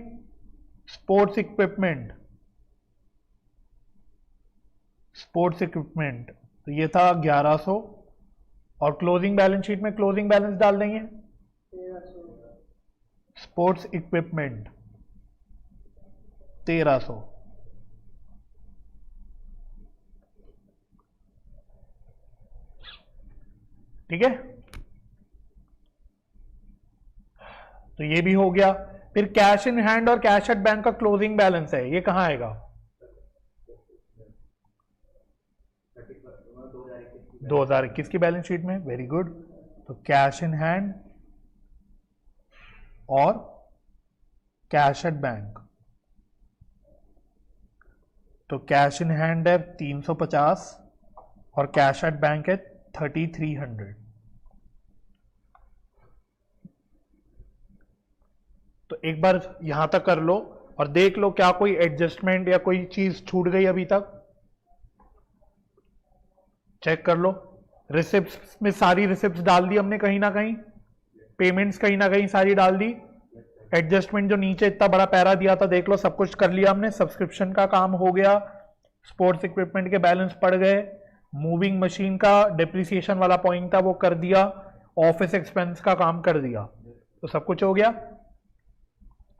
S1: स्पोर्ट्स इक्विपमेंट, स्पोर्ट्स इक्विपमेंट, तो ये था 1100। और क्लोजिंग बैलेंस शीट में क्लोजिंग बैलेंस डाल देंगे, स्पोर्ट्स इक्विपमेंट 1300। ठीक है, तो ये भी हो गया। फिर कैश इन हैंड और कैश एट बैंक का क्लोजिंग बैलेंस है, ये कहां आएगा? 2021 की बैलेंस शीट में। Very good. तो कैश इन हैंड और कैश एट बैंक, तो कैश इन हैंड है 350 और कैश एट बैंक है 3300। तो एक बार यहां तक कर लो और देख लो क्या कोई एडजस्टमेंट या कोई चीज छूट गई अभी तक, चेक कर लो। रिसिप्ट्स में सारी रिसिप्ट्स डाल दी हमने कहीं ना कहीं, पेमेंट्स कहीं ना कहीं सारी डाल दी, एडजस्टमेंट जो नीचे इतना बड़ा पैरा दिया था देख लो सब कुछ कर लिया हमने, सब्सक्रिप्शन का काम हो गया, स्पोर्ट्स इक्विपमेंट के बैलेंस पड़ गए, मूविंग मशीन का डिप्रिसिएशन वाला पॉइंट था वो कर दिया, ऑफिस एक्सपेंस का काम कर दिया, तो सब कुछ हो गया।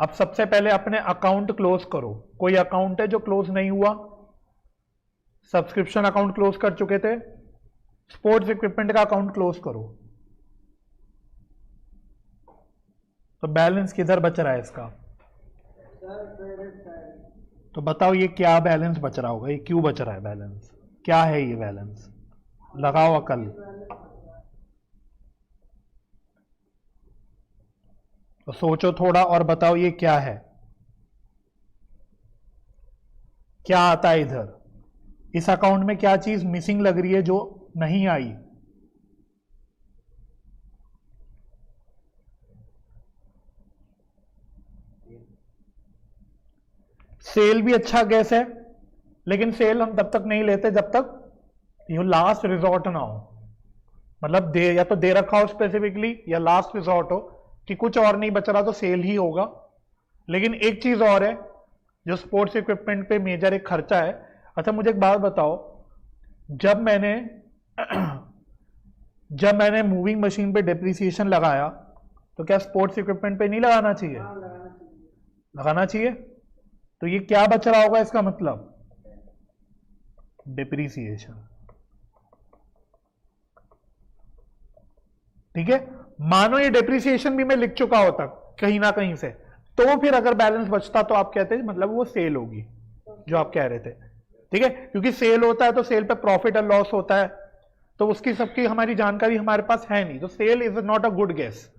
S1: अब सबसे पहले अपने अकाउंट क्लोज करो। कोई अकाउंट है जो क्लोज नहीं हुआ? सब्सक्रिप्शन अकाउंट क्लोज कर चुके थे, स्पोर्ट्स इक्विपमेंट का अकाउंट क्लोज करो। तो बैलेंस किधर बच रहा है इसका? तो बताओ ये क्या बैलेंस बच रहा होगा, ये क्यों बच रहा है बैलेंस, क्या है ये बैलेंस? लगाओ अकल। तो सोचो थोड़ा और बताओ ये क्या है, क्या आता है इधर? इस अकाउंट में क्या चीज मिसिंग लग रही है जो नहीं आई? सेल भी अच्छा गैस है, लेकिन सेल हम तब तक नहीं लेते जब तक ये लास्ट रिजॉर्ट ना हो, मतलब दे या तो दे रखा हो स्पेसिफिकली या लास्ट रिजॉर्ट हो कि कुछ और नहीं बच रहा तो सेल ही होगा। लेकिन एक चीज और है जो स्पोर्ट्स इक्विपमेंट पे मेजर एक खर्चा है। अच्छा मुझे एक बात बताओ, जब मैंने मूविंग मशीन पे डिप्रिसिएशन लगाया तो क्या स्पोर्ट्स इक्विपमेंट पे नहीं लगाना चाहिए? लगाना चाहिए। तो ये क्या बच रहा होगा इसका मतलब? डिप्रिसिएशन। ठीक है, मानो ये डिप्रिसिएशन भी मैं लिख चुका होता कहीं ना कहीं से, तो फिर अगर बैलेंस बचता तो आप कहते हैं मतलब वो सेल होगी, जो आप कह रहे थे। ठीक है, क्योंकि सेल होता है तो सेल पे प्रॉफिट और लॉस होता है, तो उसकी सबकी हमारी जानकारी हमारे पास है नहीं, तो sale is not a good guess,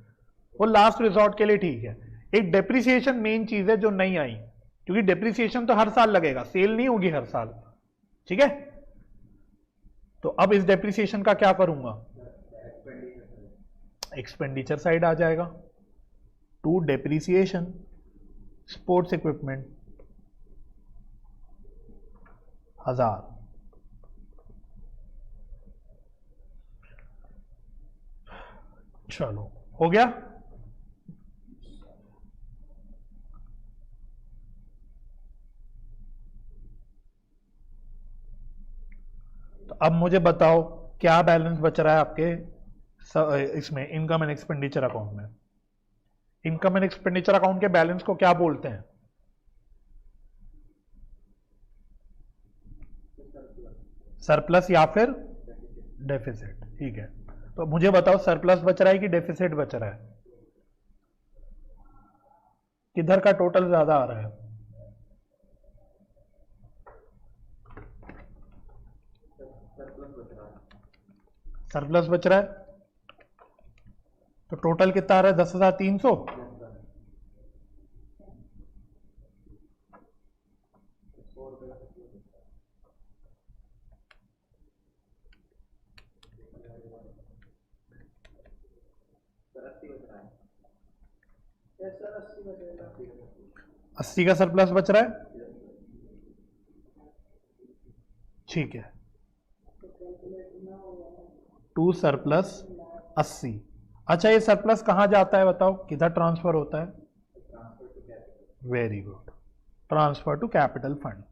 S1: वो लास्ट रिजॉर्ट के लिए ठीक है। एक डेप्रिसिएशन मेन चीज है जो नहीं आई, क्योंकि डेप्रिसिएशन तो हर साल लगेगा, सेल नहीं होगी हर साल। ठीक है, तो अब इस डेप्रिसिएशन का क्या करूंगा? एक्सपेंडिचर साइड आ जाएगा, टू डेप्रिसिएशन स्पोर्ट्स इक्विपमेंट। 1000। चलो हो गया। तो अब मुझे बताओ क्या बैलेंस बच रहा है आपके इसमें इनकम एंड एक्सपेंडिचर अकाउंट में। इनकम एंड एक्सपेंडिचर अकाउंट के बैलेंस को क्या बोलते हैं? सरप्लस या फिर डेफिसिट। ठीक है, तो मुझे बताओ सरप्लस बच रहा है कि डेफिसिट बच रहा है? किधर का टोटल ज्यादा आ रहा है? सरप्लस बच रहा है। तो टोटल कितना आ रहा है? 10,300। अस्सी का सरप्लस बच रहा है। ठीक है, टू सरप्लस 80। अच्छा, ये सरप्लस कहां जाता है बताओ, किधर ट्रांसफर होता है? Very good, transfer to capital fund.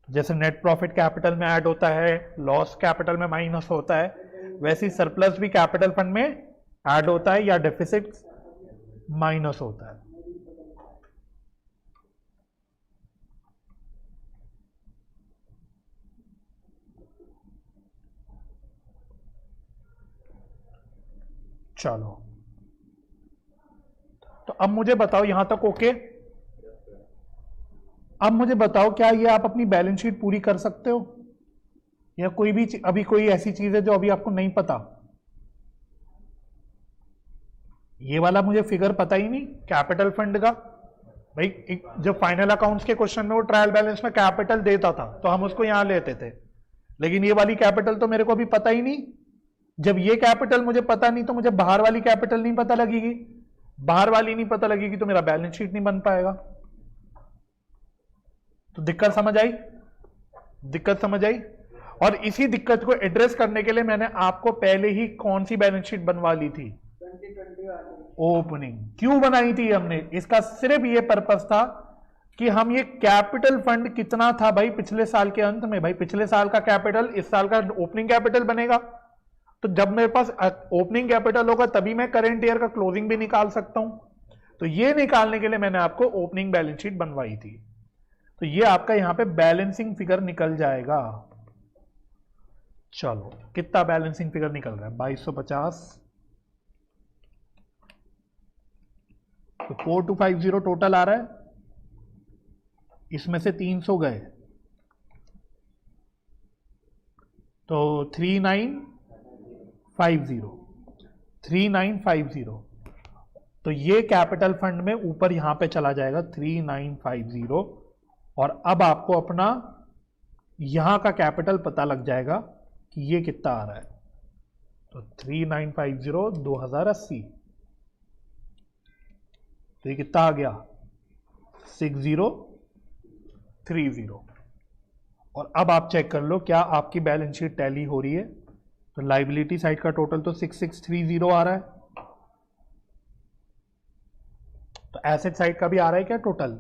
S1: जैसे नेट प्रॉफिट कैपिटल में ऐड होता है, लॉस कैपिटल में माइनस होता है, वैसे ही सरप्लस भी कैपिटल फंड में ऐड होता है या डेफिसिट माइनस होता है। चलो, तो अब मुझे बताओ यहां तक ओके। अब मुझे बताओ क्या ये आप अपनी बैलेंस शीट पूरी कर सकते हो, या कोई भी अभी कोई ऐसी चीज है जो अभी आपको नहीं पता? ये वाला मुझे फिगर पता ही नहीं कैपिटल फंड का। भाई जब फाइनल अकाउंट्स के क्वेश्चन में वो ट्रायल बैलेंस में कैपिटल देता था तो हम उसको यहां लेते थे, लेकिन ये वाली कैपिटल तो मेरे को अभी पता ही नहीं। जब ये कैपिटल मुझे पता नहीं तो मुझे बाहर वाली कैपिटल नहीं पता लगेगी, बाहर वाली नहीं पता लगेगी तो मेरा बैलेंस शीट नहीं बन पाएगा। तो दिक्कत समझ आई? दिक्कत समझ आई? और इसी दिक्कत को एड्रेस करने के लिए मैंने आपको पहले ही कौन सी बैलेंस शीट बनवा ली थी? ओपनिंग। क्यों बनाई थी हमने? इसका सिर्फ ये पर्पस था कि हम ये कैपिटल फंड कितना था भाई पिछले साल के अंत में, भाई पिछले साल का कैपिटल इस साल का ओपनिंग कैपिटल बनेगा। तो जब मेरे पास ओपनिंग कैपिटल होगा तभी मैं करंट ईयर का क्लोजिंग भी निकाल सकता हूं। तो ये निकालने के लिए मैंने आपको ओपनिंग बैलेंस शीट बनवाई थी। तो ये आपका यहां पे बैलेंसिंग फिगर निकल जाएगा। चलो, कितना बैलेंसिंग फिगर निकल रहा है? 2250। तो 4250 टोटल आ रहा है, इसमें से 300 गए तो 3950। तो ये कैपिटल फंड में ऊपर यहां पे चला जाएगा 3950। और अब आपको अपना यहां का कैपिटल पता लग जाएगा कि ये कितना आ रहा है। तो 3950 2080, तो ये कितना आ गया? 6030। और अब आप चेक कर लो क्या आपकी बैलेंस शीट टैली हो रही है। तो लाइबिलिटी साइड का टोटल तो 6630 आ रहा है, तो एसेट साइड का भी आ रहा है क्या टोटल?